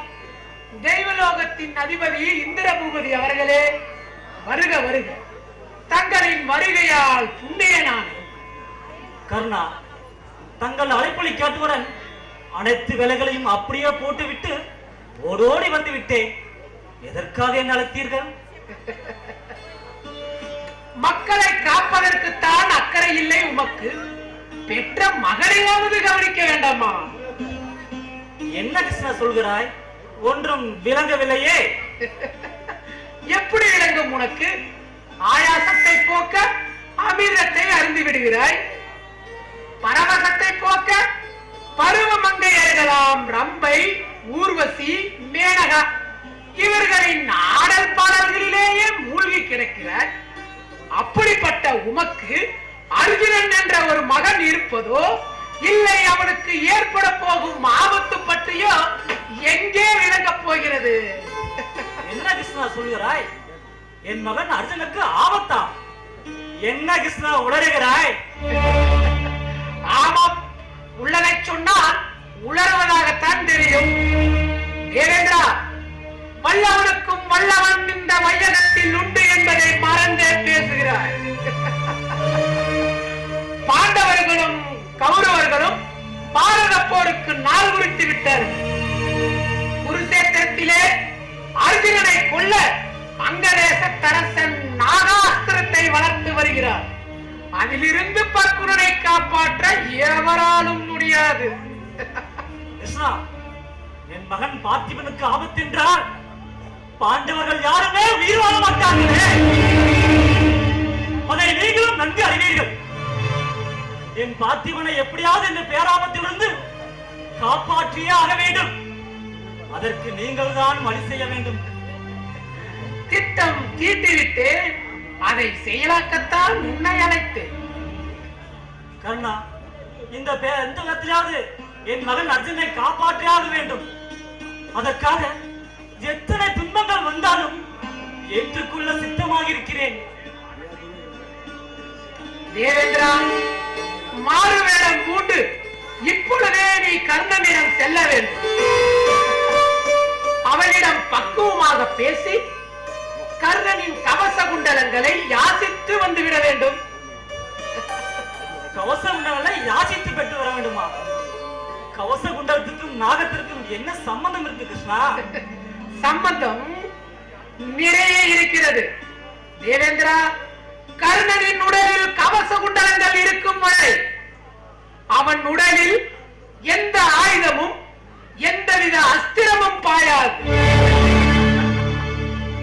தெய்வலோகத்தின் அதிபதி இந்திர பூபதி அவர்களே, வருக வருக. தங்களின் வருகையால் புண்ணியனான கர்ணா, தங்கள் அழைப்பொலி கேட்டவுடன் அனைத்து வேலைகளையும் அப்படியே போட்டுவிட்டு ஓடோடி வந்து விட்டேன். எதற்காக என்ன அழைத்தீர்கள்? மக்களை காப்பதற்குத்தான் அக்கறை இல்லை உமக்கு. பெற்ற மகனையாவது கவனிக்க வேண்டாமா? என்ன கிருஷ்ணா சொல்கிறாய்? ஒன்றும் விளங்கவில்லையே. எப்படி விளங்கும் உனக்கு? ஆயாசத்தை போக்க அமிர்தத்தை அருந்தி விடுகிறாய். பரவசத்தை போக்க பருவமங்கையர்களாம் ரம்பை, ஊர்வசி, மேனகா இவர்களின் ஆடல் பாடல்களிலேயே மூழ்கி கிடக்கிறார். அப்படிப்பட்ட உமக்கு அர்ஜுனன் என்ற ஒரு மகன் இருப்பதோ, இல்லை அவனுக்கு ஏற்பட போகும் ஆபத்து பற்றியோ எங்கே விளங்கப் போகிறது? என்ன கிருஷ்ணா சொல்கிறாய்? என் மகன் அர்ஜுனுக்கு ஆபத்தா? என்ன கிருஷ்ணா உளறுகிறாய்? ஆமாம், உள்ளதை சொன்னால் உளறுவதாகத்தான் தெரியும். தேவேந்திரா, வல்லவனுக்கும் வல்லவன் இந்த வையகத்தில் உண்டு என்பதை மறந்தே பேசுகிறார். பாண்டவர்களும் கௌரவர்களும் பாரத போருக்கு நாள் குறித்து விட்டார்கள். குருசேத்திரத்திலே அர்ஜுனனை கொல்ல அங்கதேச தரசன் நாகாஸ்திரத்தை வளர்த்து வருகிறார். அதிலிருந்து பக்குனனை காப்பாற்ற எவராலும் முடியாது. கிருஷ்ணா, என் மகன் பார்த்திபனுக்கு ஆபத்து என்றால் பாண்டவர்கள் யாருமே உயிர் வாழ மாட்டார்களே. அதை நீங்களும் நன்கு அறிவீர்கள். என் பார்த்திபனை எப்படியாவது இந்த பேராபத்திலிருந்து காப்பாற்றியே ஆக வேண்டும். அதற்கு நீங்கள் தான் வழி செய்ய வேண்டும். திட்டம் தீட்டிவிட்டு அதை செயலாக்கத்தான் உன்னை அழைத்தேன். கர்ணா, இந்த எந்த விதத்திலாவது என் மகன் அர்ஜுனை காப்பாற்றியாக வேண்டும். அதற்காக எத்தனை துன்பங்கள் வந்தாலும் ஏற்றுக்கொள்ள சித்தமாக இருக்கிறேன். தேவேந்திரா, மாறு வேடம் பூண்டு இப்பொழுதே நீ கர்ணனிடம் செல்ல வேண்டும். அவனிடம் பக்குவமாக பேசி கர்ணனின் கவச குண்டலங்களை யாசித்து வந்துவிட வேண்டும். கவச குண்டலங்களை யாசித்து பெற்று வர வேண்டுமா? கவச குண்டலத்துக்கும் நாகத்திற்கும் என்ன சம்பந்தம் இருக்கு கிருஷ்ணா? சம்பந்தம் நிறைய இருக்கிறது. தேவேந்திரா, கர்ணனின் உடலில் கவச குண்டலங்கள் இருக்கும் வரை அவன் உடலில் எந்த ஆயுதமும் எந்தவித அஸ்திரமும் பாயாது.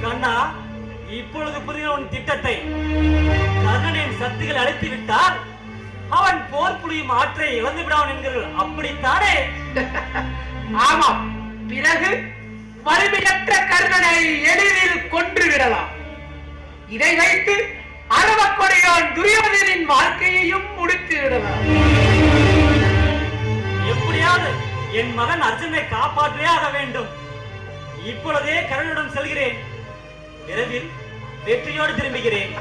கண்ணா, இப்பொழுது புரிய உன் திட்டத்தை. கர்ணனின் சக்திகள் அழைத்து விட்டால் அவன் போர் புரியும் ஆற்றை இழந்து விடான் என்கிறார்கள், அப்படித்தானே? ஆமாம், பிறகு வலிமையற்ற கர்ணனை எளிதில் கொன்று விடலாம். இதை வைத்து அரவக்கொடியான் துரியோதனின் வாழ்க்கையையும் முடித்து விடலாம். எப்படியாவது என் மகன் அர்ஜுனை காப்பாற்றே ஆக வேண்டும். இப்பொழுதே கர்ணனுடன் செல்கிறேன். விரைவில் வெற்றியோடு திரும்புகிறேன்.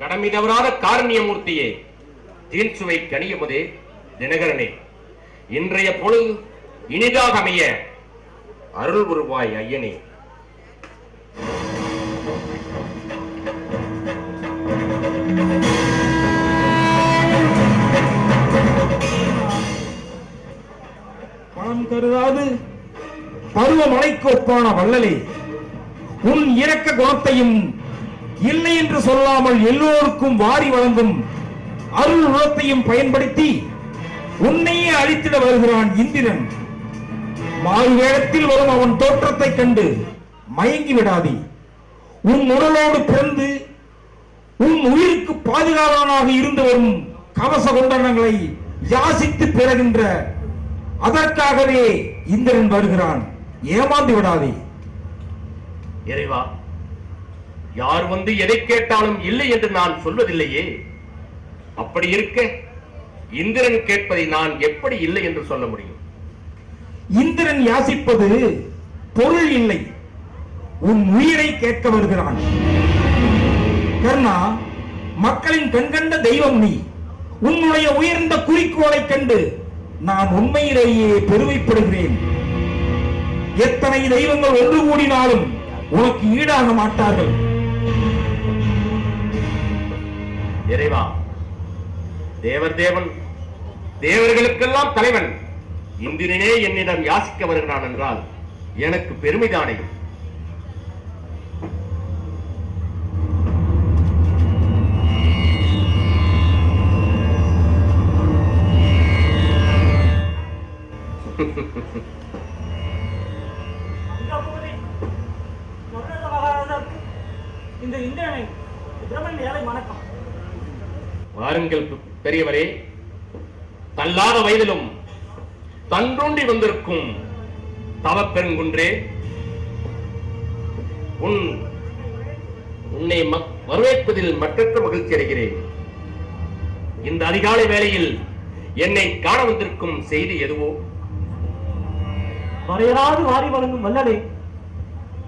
கடமை தவறாத காரணியமூர்த்தியே, தீன்சுவை கனியமுதே, தினகரனே, இன்றைய பொழுது இனிதாக அமைய அருள் உருவாய் ஐயனே. பணம் கருதாது பருவமழைக்கு ஒப்பான வள்ளலே, உன் இரக்க குணத்தையும் இல்லை என்று சொல்லாமல் எல்லோருக்கும் வாரி வழங்கும் அருள் உலகத்தையும் பயன்படுத்தி உன்னையே அழித்திட வருகிறான் இந்திரன். மாறு வேடத்தில் வரும் அவன் தோற்றத்தை கண்டு மயங்கி விடாதே. உன் உடலோடு பிறந்து உன் உயிருக்கு பாதுகாவலனாக இருந்து வரும் கவச கொண்டனங்களை யாசித்து பெறுகின்ற அதற்காகவே இந்திரன் வருகிறான். ஏமாந்து விடாதே. இறைவா, யார் வந்து எதை கேட்டாலும் இல்லை என்று நான் சொல்வதில்லையே. அப்படி இருக்க இந்திரன் கேட்பதை நான் எப்படி இல்லை என்று சொல்ல முடியும்? இந்திரன் யாசிப்பது பொருள் இல்லை, உன் உயிரை கேட்க வருகிறான். கர்ணா, மக்களின் கண்கண்ட தெய்வம் நீ. உன்னுடைய உயர்ந்த குறிக்கோளை கண்டு நான் உண்மையிலேயே பெருமைப்படுகிறேன். எத்தனை தெய்வங்கள் ஒன்று கூடினாலும் உனக்கு ஈடாக மாட்டார்கள். இறைவா, தேவர் தேவன், தேவர்களுக்கெல்லாம் தலைவன் இந்திரனே என்னிடம் யாசிக்க வருகிறான் என்றால் எனக்கு பெருமைதானே. இந்த இந்திரனை பிரம்மன் ஏழை வணக்கம். வாருங்கள் பெரியவரே. தள்ளாத வயதிலும் தன்றோண்டி வந்திருக்கும் தவப்பெருங்குன்றே, உன்னை வரவேற்பதில் மற்றற்ற மகிழ்ச்சி அடைகிறேன். இந்த அதிகாலை வேளையில் என்னை காண வந்திருக்கும் செய்தி எதுவோ? வரையறாது வாரி வழங்கும் வல்லலே,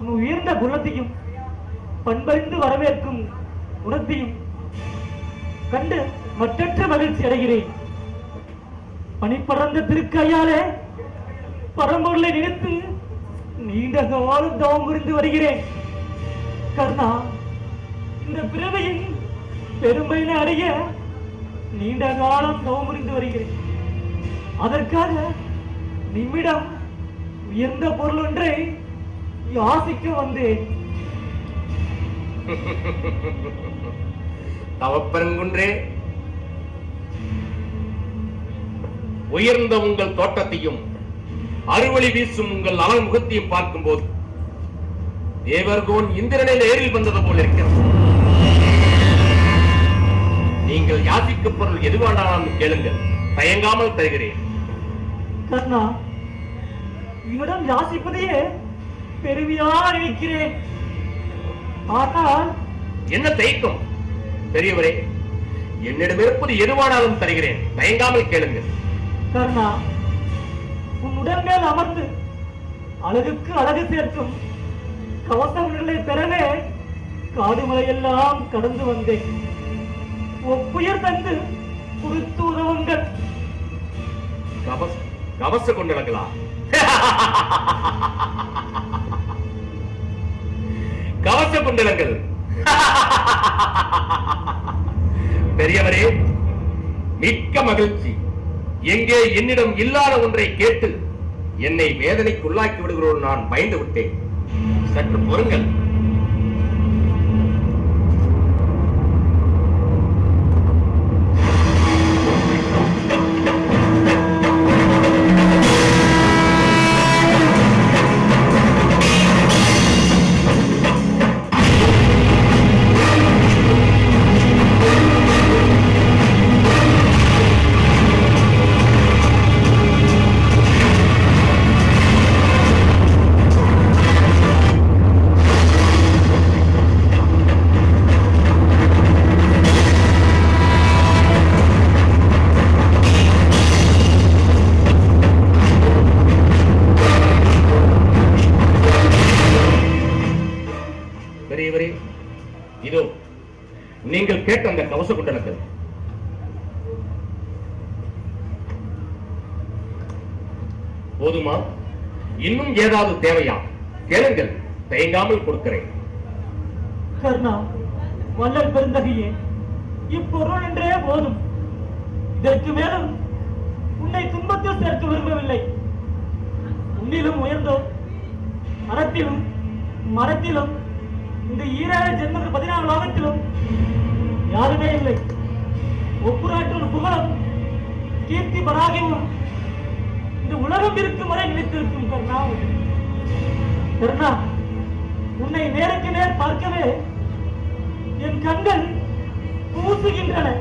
உன் உயர்ந்த குணத்தையும் பண்பறிந்து வரவேற்கும் குணத்தையும் கண்டு மற்றற்ற மகிழ்ச்சி அடைகிறேன். பனிப்பறந்த திருக்கையாலே பரம்பொருளை நினைத்து நீண்ட காலம் தவம் புரிந்து வருகிறேன். கர்ணா, இந்த பிறவையின் பெருமையினை அடைய நீண்ட காலம் தவம் புரிந்து வருகிறேன். அதற்காக நிமிடம் உயர்ந்த பொருள் ஒன்றை யாசிக்க வந்தேன். தவப்பெருங்குன்றே, உயர்ந்த உங்கள் தோட்டத்தையும் அறுவழி வீசும் உங்கள் அலன் முகத்தையும் பார்க்கும் போது தேவர்கோன் இந்திரனை நேரில் வந்தது போல் இருக்கிறது. நீங்கள் யாசிக்க பொருள் எதுவானாலும் கேளுங்கள், தயங்காமல் தருகிறேன். கர்ணா, இவரிடம் யாசிப்பதையே பெருமையாக நினைக்கிறேன். ஆனால் என்ன தயக்கம் பெரியவரே? என்னிடம் இருப்பது எதுவானாலும் தருகிறேன், தயங்காமல் கேளுங்கள். கர்ணா, உன் உடல் மேல் அமர்ந்து அழகுக்கு அழகு சேர்க்கும் கவசங்களை பெறவே காடுமலையெல்லாம் கடந்து வந்தேன். ஒப்புயர் தந்து கொடுத்து உதவுங்கள். கவச கொண்டலங்களா? கவச குண்டலங்கள். பெரியவரே, மிக்க மகிழ்ச்சி. எங்கே என்னிடம் இல்லாத ஒன்றை கேட்டு என்னை வேதனைக்குள்ளாக்கி விடுகிறோம். நான் பயந்து விட்டேன். சற்று பொறுங்கள். நீங்கள் கேட்ட அந்த கவச குண்டலங்கள் போதுமா? இன்னும் ஏதாவது தேவையா? கேளுங்கள், தயங்காமல் கொடுக்கிறேன். கர்ணா, வல்லல் பெருந்தகையே, இப்பொருள் என்றே போதும். இதற்கு மேலும் உன்னை துன்பத்தில் சேர்க்க விரும்பவில்லை. உன்னிலும் உயர்ந்தோம், மரத்திலும் மரத்திலும் இந்த 7 ஜென்மங்கள் 14 லோகத்திலும் யாருமே இல்லை. ஒப்புராற்றோடு புகழும் கீர்த்தி பராகியமும் இந்த உலகம் இருக்கும் வரை நினைத்திருக்கும். கர்ணா, கர்ணா, உன்னை நேருக்கு நேர் பார்க்கவே என் கண்கள் கூசுகின்றன.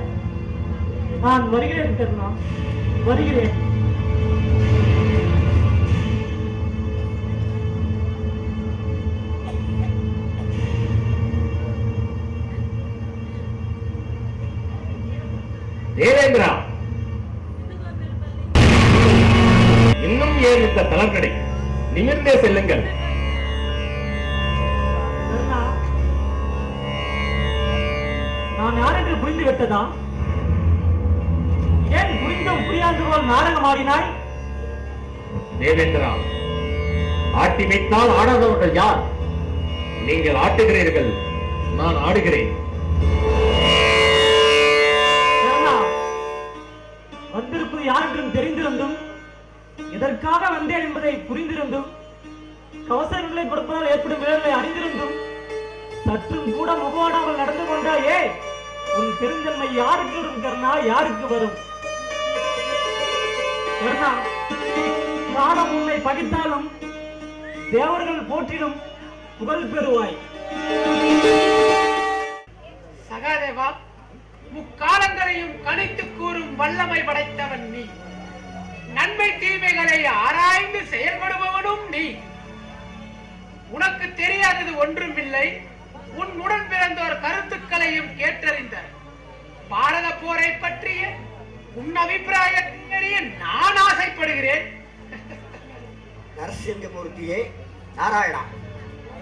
நான் வருகிறேன் கர்ணா, வருகிறேன். தேவேந்திரா, இன்னும் ஏன் இந்த தளர்நடை? நிமிர்ந்தே செல்லுங்கள். கர்ணா, நான் யார் என்று புரிந்து விட்டதா? ஏன் புரிந்தும் புரியாது போல் நாடகம் ஆடினாய்? தேவேந்திரா, ஆட்டி வைத்தால் ஆடாதவர்கள் யார்? நீங்கள் ஆட்டுகிறீர்கள், நான் ஆடுகிறேன். வந்திருப்பது யார் என்றும் தெரிந்திருந்தும், எதற்காக வந்தேன் என்பதை புரிந்திருந்தும், கவசங்களை கொடுப்பதால் ஏற்படும் விளைவுகளை அறிந்திருந்தும் சற்றும் கூட முகவாடாமல் நடந்து கொண்டாயே, உன் பெருந்தன்மை யாருக்கு வரும் கர்ணா? யாருக்கு வரும்? கர்ணா, காலம் உன்னை பகித்தாலும் தேவர்கள் போற்றிலும் புகழ் பெறுவாய். சகாதேவா, முக்காலங்களையும் கணித்து கூறும் வல்லமை படைத்தவன் நீ. நன்மை தீமைகளை ஆராய்ந்து செயல்படுபவனும் நீ. உனக்கு தெரியாதது ஒன்றுமில்லை. உன்னுடன் பிறந்தோர் கருத்துக்களையும் கேட்டறிந்த பாரத போரை பற்றிய உன் அபிப்பிராயத்தை நான் ஆசைப்படுகிறேன். நரசிங்கமூர்த்தியே, நாராயணா,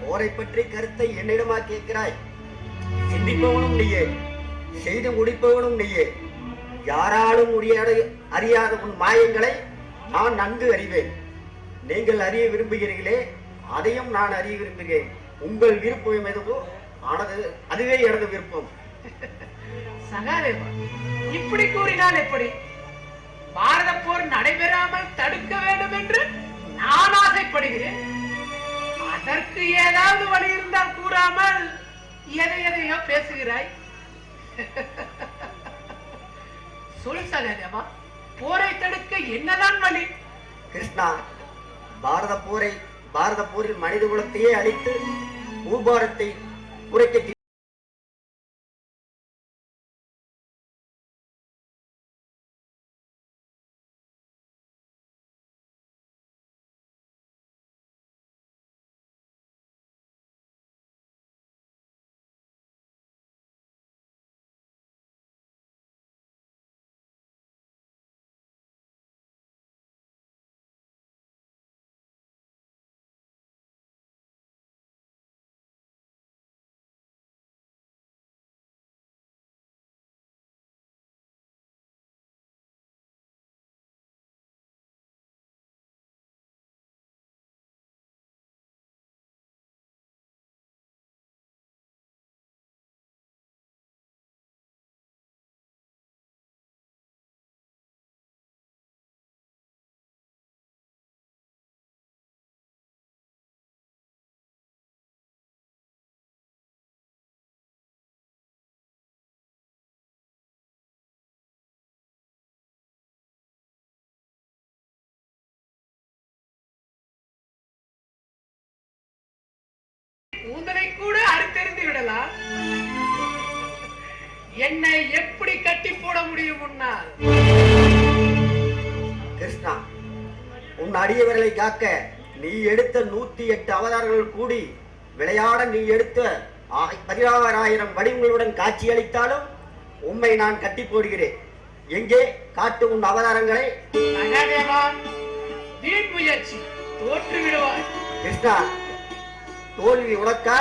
போரை பற்றி கருத்தை என்னிடமா கேட்கிறாய்? சிந்திப்பவனும் நீயே, செய்து முடிப்பவனும் நீயே. யாராலும் அறியாத உன் மாயங்களை நான் நன்கு அறிவேன். நீங்கள் அறிய விரும்புகிறீர்களே, அதையும் நான் அறிய விரும்புகிறேன். உங்கள் விருப்பம் எதுவோ அதுவே எனது விருப்பம். சகாதேவா, இப்படி கூறினால் எப்படி? பாரத போர் நடைபெறாமல் தடுக்க வேண்டும் என்று நான் ஆசைப்படுகிறேன். அதற்கு ஏதாவது வழி இருந்தால் கூறாமல் எதையோ பேசுகிறாய். சொல் சகாதேவா, போரை தடுக்க என்னதான் வழி? கிருஷ்ணா, பாரத போரில் மனித குலத்தையே அழித்து பூபாரத்தை குறைக்க கூந்தலை கூட அறுத்தெறிந்து விடலாம். என்னை எப்படி கட்டி போட முடியும் முன்னால்? கிருஷ்ணா, உன் அடியவர்களை காக்க நீ எடுத்த 108 அவதாரங்கள் கூடி விளையாட நீ எடுத்த 16,000 வடிவங்களுடன் காட்சியளித்தாலும் உம்மை நான் கட்டி போடுகிறேன். எங்கே காட்டு உன் அவதாரங்களை? சகாதேவா, வீண் முயற்சி, தோற்று விடுவாய். கிருஷ்ணா, தோல்வி உனக்கா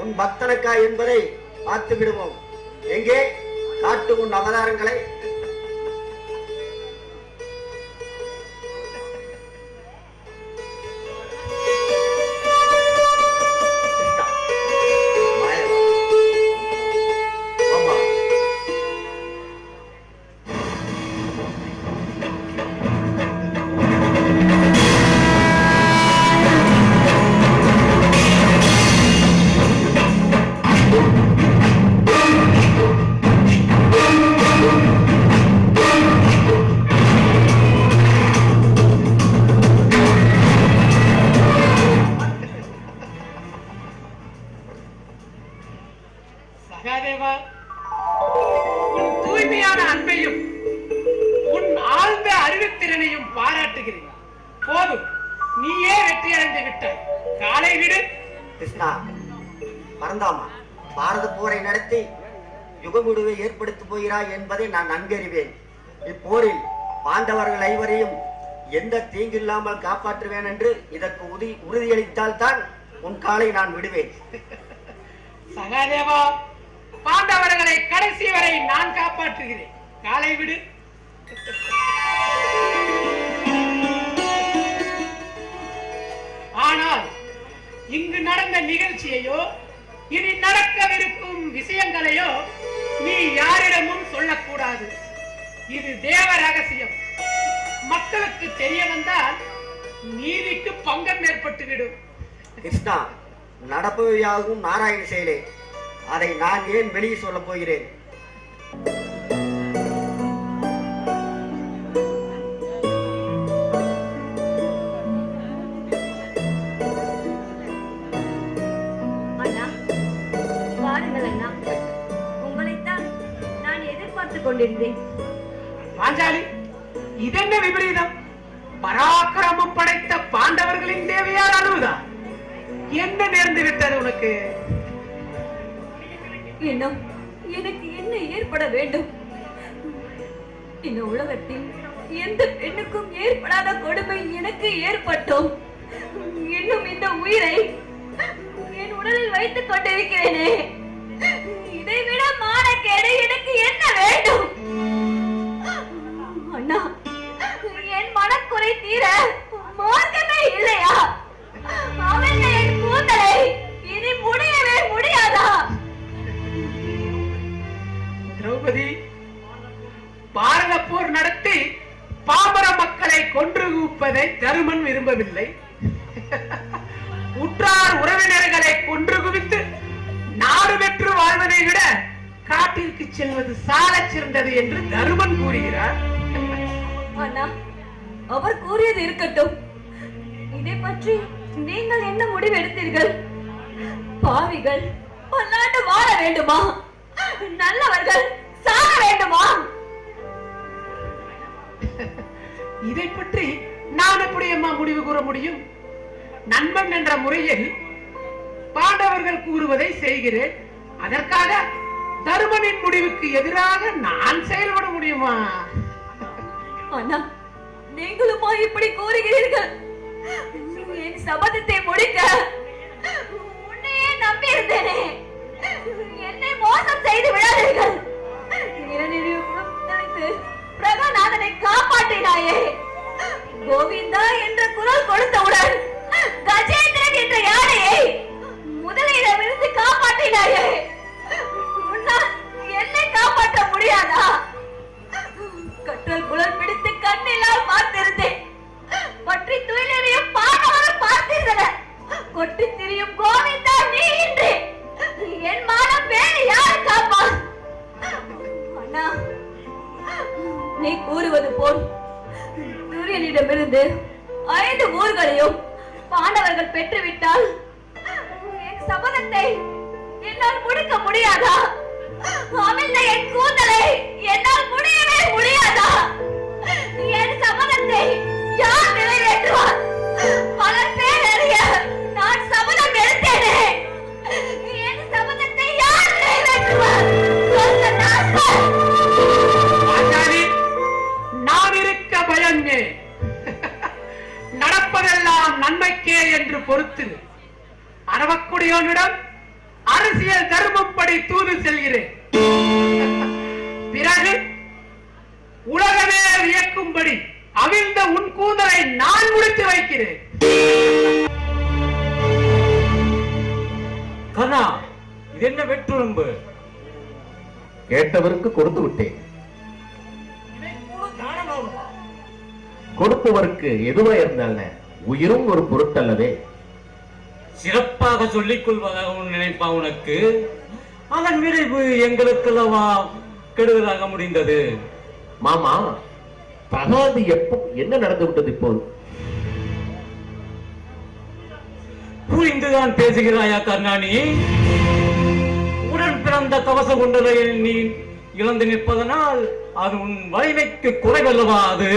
உன் பக்தனுக்கா என்பதை பார்த்து விடுவோம். எங்கே காட்டு உன் அவதாரங்களை? சகாதேவா, உன் தூய்மையான அன்பையும் உன் ஆழ்ந்த அறிவுத்திறனையும் பாராட்டுகிறேன். போதும், நீயே வெற்றி அடைந்து விட்டாய். காலை விடு. கிருஷ்ணா, பரந்தாமா, பாரத போரை நடத்தி யுகமுடுவை ஏற்படுத்த போகிறாய் என்பதை நான் நன்கறிவேன். இப்போரில் பாண்டவர்கள் ஐவரையும் எந்த தீங்கில்லாமல் காப்பாற்றுவேன் என்று இதற்கு உறுதியளித்தால் தான் உன் காலை நான் விடுவேன். சகாதேவா, பாண்டவர்களை கடைசி வரை நான் காப்பாற்றுகிறேன். காலை விடு. ஆனால் இங்கு நடந்த நிகழ்ச்சியையோ இனி நடக்கவிருக்கும் விஷயங்களையோ நீ யாரிடமும் சொல்லக்கூடாது. இது தேவ ரகசியம். மக்களுக்கு தெரிய வந்தால் நீதிக்கு பங்கம் ஏற்பட்டுவிடும். கிருஷ்ணா, நடப்பவையாகவும் நாராயண செயலே. அதை நான் ஏன் வெளியே சொல்ல போகிறேன்? அண்ணா, வாருங்கள் அண்ணா. உங்களைத்தான் நான் எதிர்பார்த்துக் கொண்டிருந்தேன். பாஞ்சாலி, இதென்ன விபரீதம்? பராக்கிரமம் படைத்த பாண்டவர்களின் தேவையால் அழுவதா? என்ன நேர்ந்து விட்டது உனக்கு? இன்னும் எனக்கு என்ன ஏற்பட வேண்டும்? இந்த உலகத்தில் எந்த பெண்ணுக்கும் ஏற்படாத கொடுமை எனக்கு ஏற்பட்டோம். இன்னும் இந்த உயிரை என் உடலில் வைத்துக் கொண்டிருக்கிறேனே, இதைவிட மானக்கேடு எனக்கு என்ன வேண்டும்? அண்ணா, என் மனக்குறை தீர மார்க்கமே இல்லையா? அவன் என் கூந்தலை இனி முடியவே முடியாதா? திரௌபதி, பாரத போர் நடத்தி பாமர மக்களை கொன்று குவிப்பதை தருமன் விரும்பவில்லை. உற்றார் உறவினர்களை கொன்று குவித்து நாடு பெற்று வாழ்வதை விட காட்டிற்கு செல்வது சாலச் சிறந்தது என்று தருமன் கூறுகிறார். அண்ணா, அவர் கூறியது இருக்கட்டும். இதை பற்றி நீங்கள் என்ன முடிவு எடுத்தீர்கள்? பாவிகள் பல்லாண்டு வாழ வேண்டுமா? நல்லவர்கள் சாக வேண்டுமா? இதை பற்றி நான் எப்படி அம்மா முடிவு கூற முடியும்? நண்பன் என்ற முறையில் பாண்டவர்கள் கூறுவதை செய்கிறேன். அதற்காக தருமனின் முடிவுக்கு எதிராக நான் செயல்பட முடியுமா? அண்ணா, நீங்களுமா இப்படி கூறுகிறீர்கள்? என் சபதத்தை முடிக்க உன்னையே நம்பி இருந்தேனே. என்னை மோசம் செய்து விடாதீர்கள். பிரகநாதனை காப்பாற்றினாயே. கோவிந்தா என்ற குரல் கொடுத்தவுடன் கஜேந்திரன் என்ற யானையை முதலிடமிருந்து காப்பாற்றினாயே. உன்னால் என்னை காப்பாற்ற முடியாதா? கற்றல் குழல் பிடித்து கண்ணிலால் பார்த்திருந்தேன். பற்றி துயிலையும் பாண்டவரும் பார்த்தீர்கள். கொட்டி திரியும் கோவிந்தா நீ இன்றி என் மானம் வேறு யாரு காப்பா? அண்ணா, நீ கூறுவது போல் சூரியனிடமிருந்து 5 ஊர்களையும் பாண்டவர்கள் பெற்றுவிட்டால் என் சபதத்தை என்னால் முடிக்க முடியாதா? அமிழ்ந்த என் கூந்தலை என்னால் முடியவே முடியாதா? என் சபதத்தை யார் நிறைவேற்றுவார்? பலர் பேர் அறிய நான் சபதம் எடுத்தேனே. என் சபதத்தை யார் நிறைவேற்றுவார்? நான் இருக்க பயமே. நடப்பதெல்லாம் நன்மைக்கே என்று பொறுத்து அரவக்குடியோனிடம் அரசியல் தர்மப்படி தூது செல்கிறேன். கேட்டவருக்கு கொடுத்து விட்டேன். இதை கூட தானமாகுமா? கொடுத்தவருக்கு எதுவா இருந்தால உயிரும் ஒரு பொருட்டல்லவே. சிறப்பாக சொல்லிக் கொள்வதாக நினைப்பா உனக்கு? அதன் விளைவு எங்களுக்கல்லவா கெடுதலாக முடிந்தது. மாமா, தகாது எப்போ என்ன நடந்து விட்டது? இப்போது புரிந்துதான் பேசுகிறாயா கர்ணாணி? உடன் பிறந்த கவச குண்டலை நீ இழந்து நிற்பதனால் அது உன் வலிமைக்கு குறைவல்லவா? அது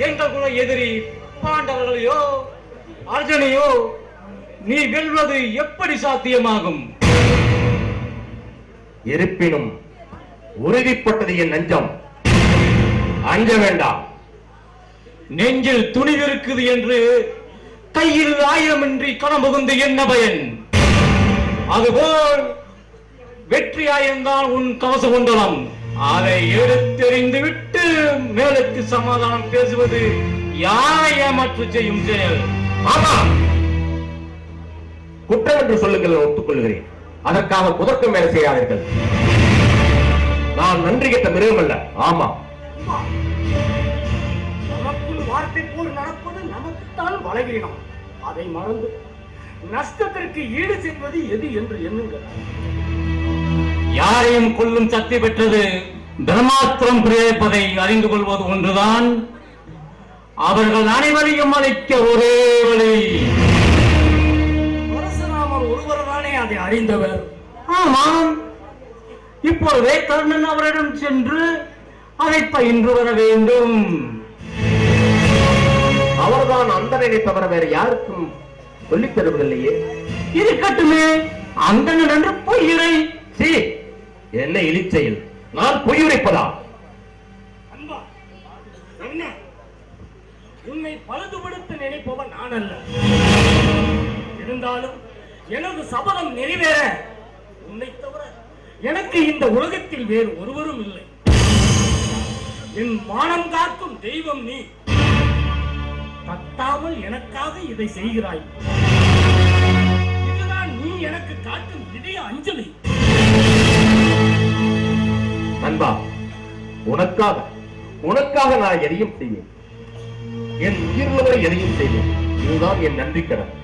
எங்கள் குல எதிரி பாண்டவர்களையோ அர்ஜுனையோ நீ வெல்வது எப்படி சாத்தியமாகும்? இருப்பினும் உறுதிப்பட்டது என் நெஞ்சம். அஞ்ச வேண்டாம். நெஞ்சில் துணிவு இருக்குது என்று கையில் ஆயுதமின்றி களம்புகுந்து என்ன பயன்? அதுபோல் வெற்றி ஆயுதம்தான் உன் கவச குண்டலம். அதை எடுத்தெறிந்து விட்டு மேலுக்கு சமாதானம் பேசுவது யாரை ஏமாற்று செய்யும் செயல். ஆமா, குற்றம் என்று சொல்லுங்கள், ஒத்துக்கொள்கிறேன். அதற்காக குதர்க்கம் வேலை செய்யாதீர்கள். நான் நன்றி கெட்ட மிருகம் அல்ல. ஆமா, நமக்குள் வார்த்தை போல் நடப்பது நமக்குத்தான் பலவீனம். அதை மறந்து நஷ்டத்திற்கு ஈடு செய்வது எது என்று எண்ணுங்கள். யாரையும் கொல்லும் சக்தி பெற்றது பிரம்மாஸ்திரம் பிரயோகிப்பதை அறிந்து கொள்வது ஒன்றுதான். அவர்கள் அனைவரையும் அழைக்க ஒரே வழி. பரசுராமர் ஒருவர்தானே அதை அறிந்தவர். ஆமாம், இப்பொழுதே கர்ணன் அவரிடம் சென்று அதை பயின்று வர வேண்டும். அவர்தான் அந்தனை தவிர வேற யாருக்கும் சொல்லித் தருவதில்லையே. இருக்கட்டுமே, அந்தணன் என்று பொய்யுரை. சி, என்ன இழிச்செயல்! நான் பொய்யுரைப்பதா? அன்பா, என்ன உன்னை பழுதுபடுத்த நினைப்பவன் நான் அல்ல. இருந்தாலும் எனது சபதம் நிறைவேற உன்னை தவிர எனக்கு இந்த உலகத்தில் வேறு ஒருவரும் இல்லை. என் மானம் காக்கும் தெய்வம் நீ. தட்டாமல் எனக்காக இதை செய்கிறாய். இதுதான் நீ எனக்கு காட்டும் இதய அஞ்சலி. அன்பா, உனக்காக நான் எதையும் செய்வேன். என் உயிர்வரை எதையும் செய்வேன். இதுதான் என் நன்றி கடன்.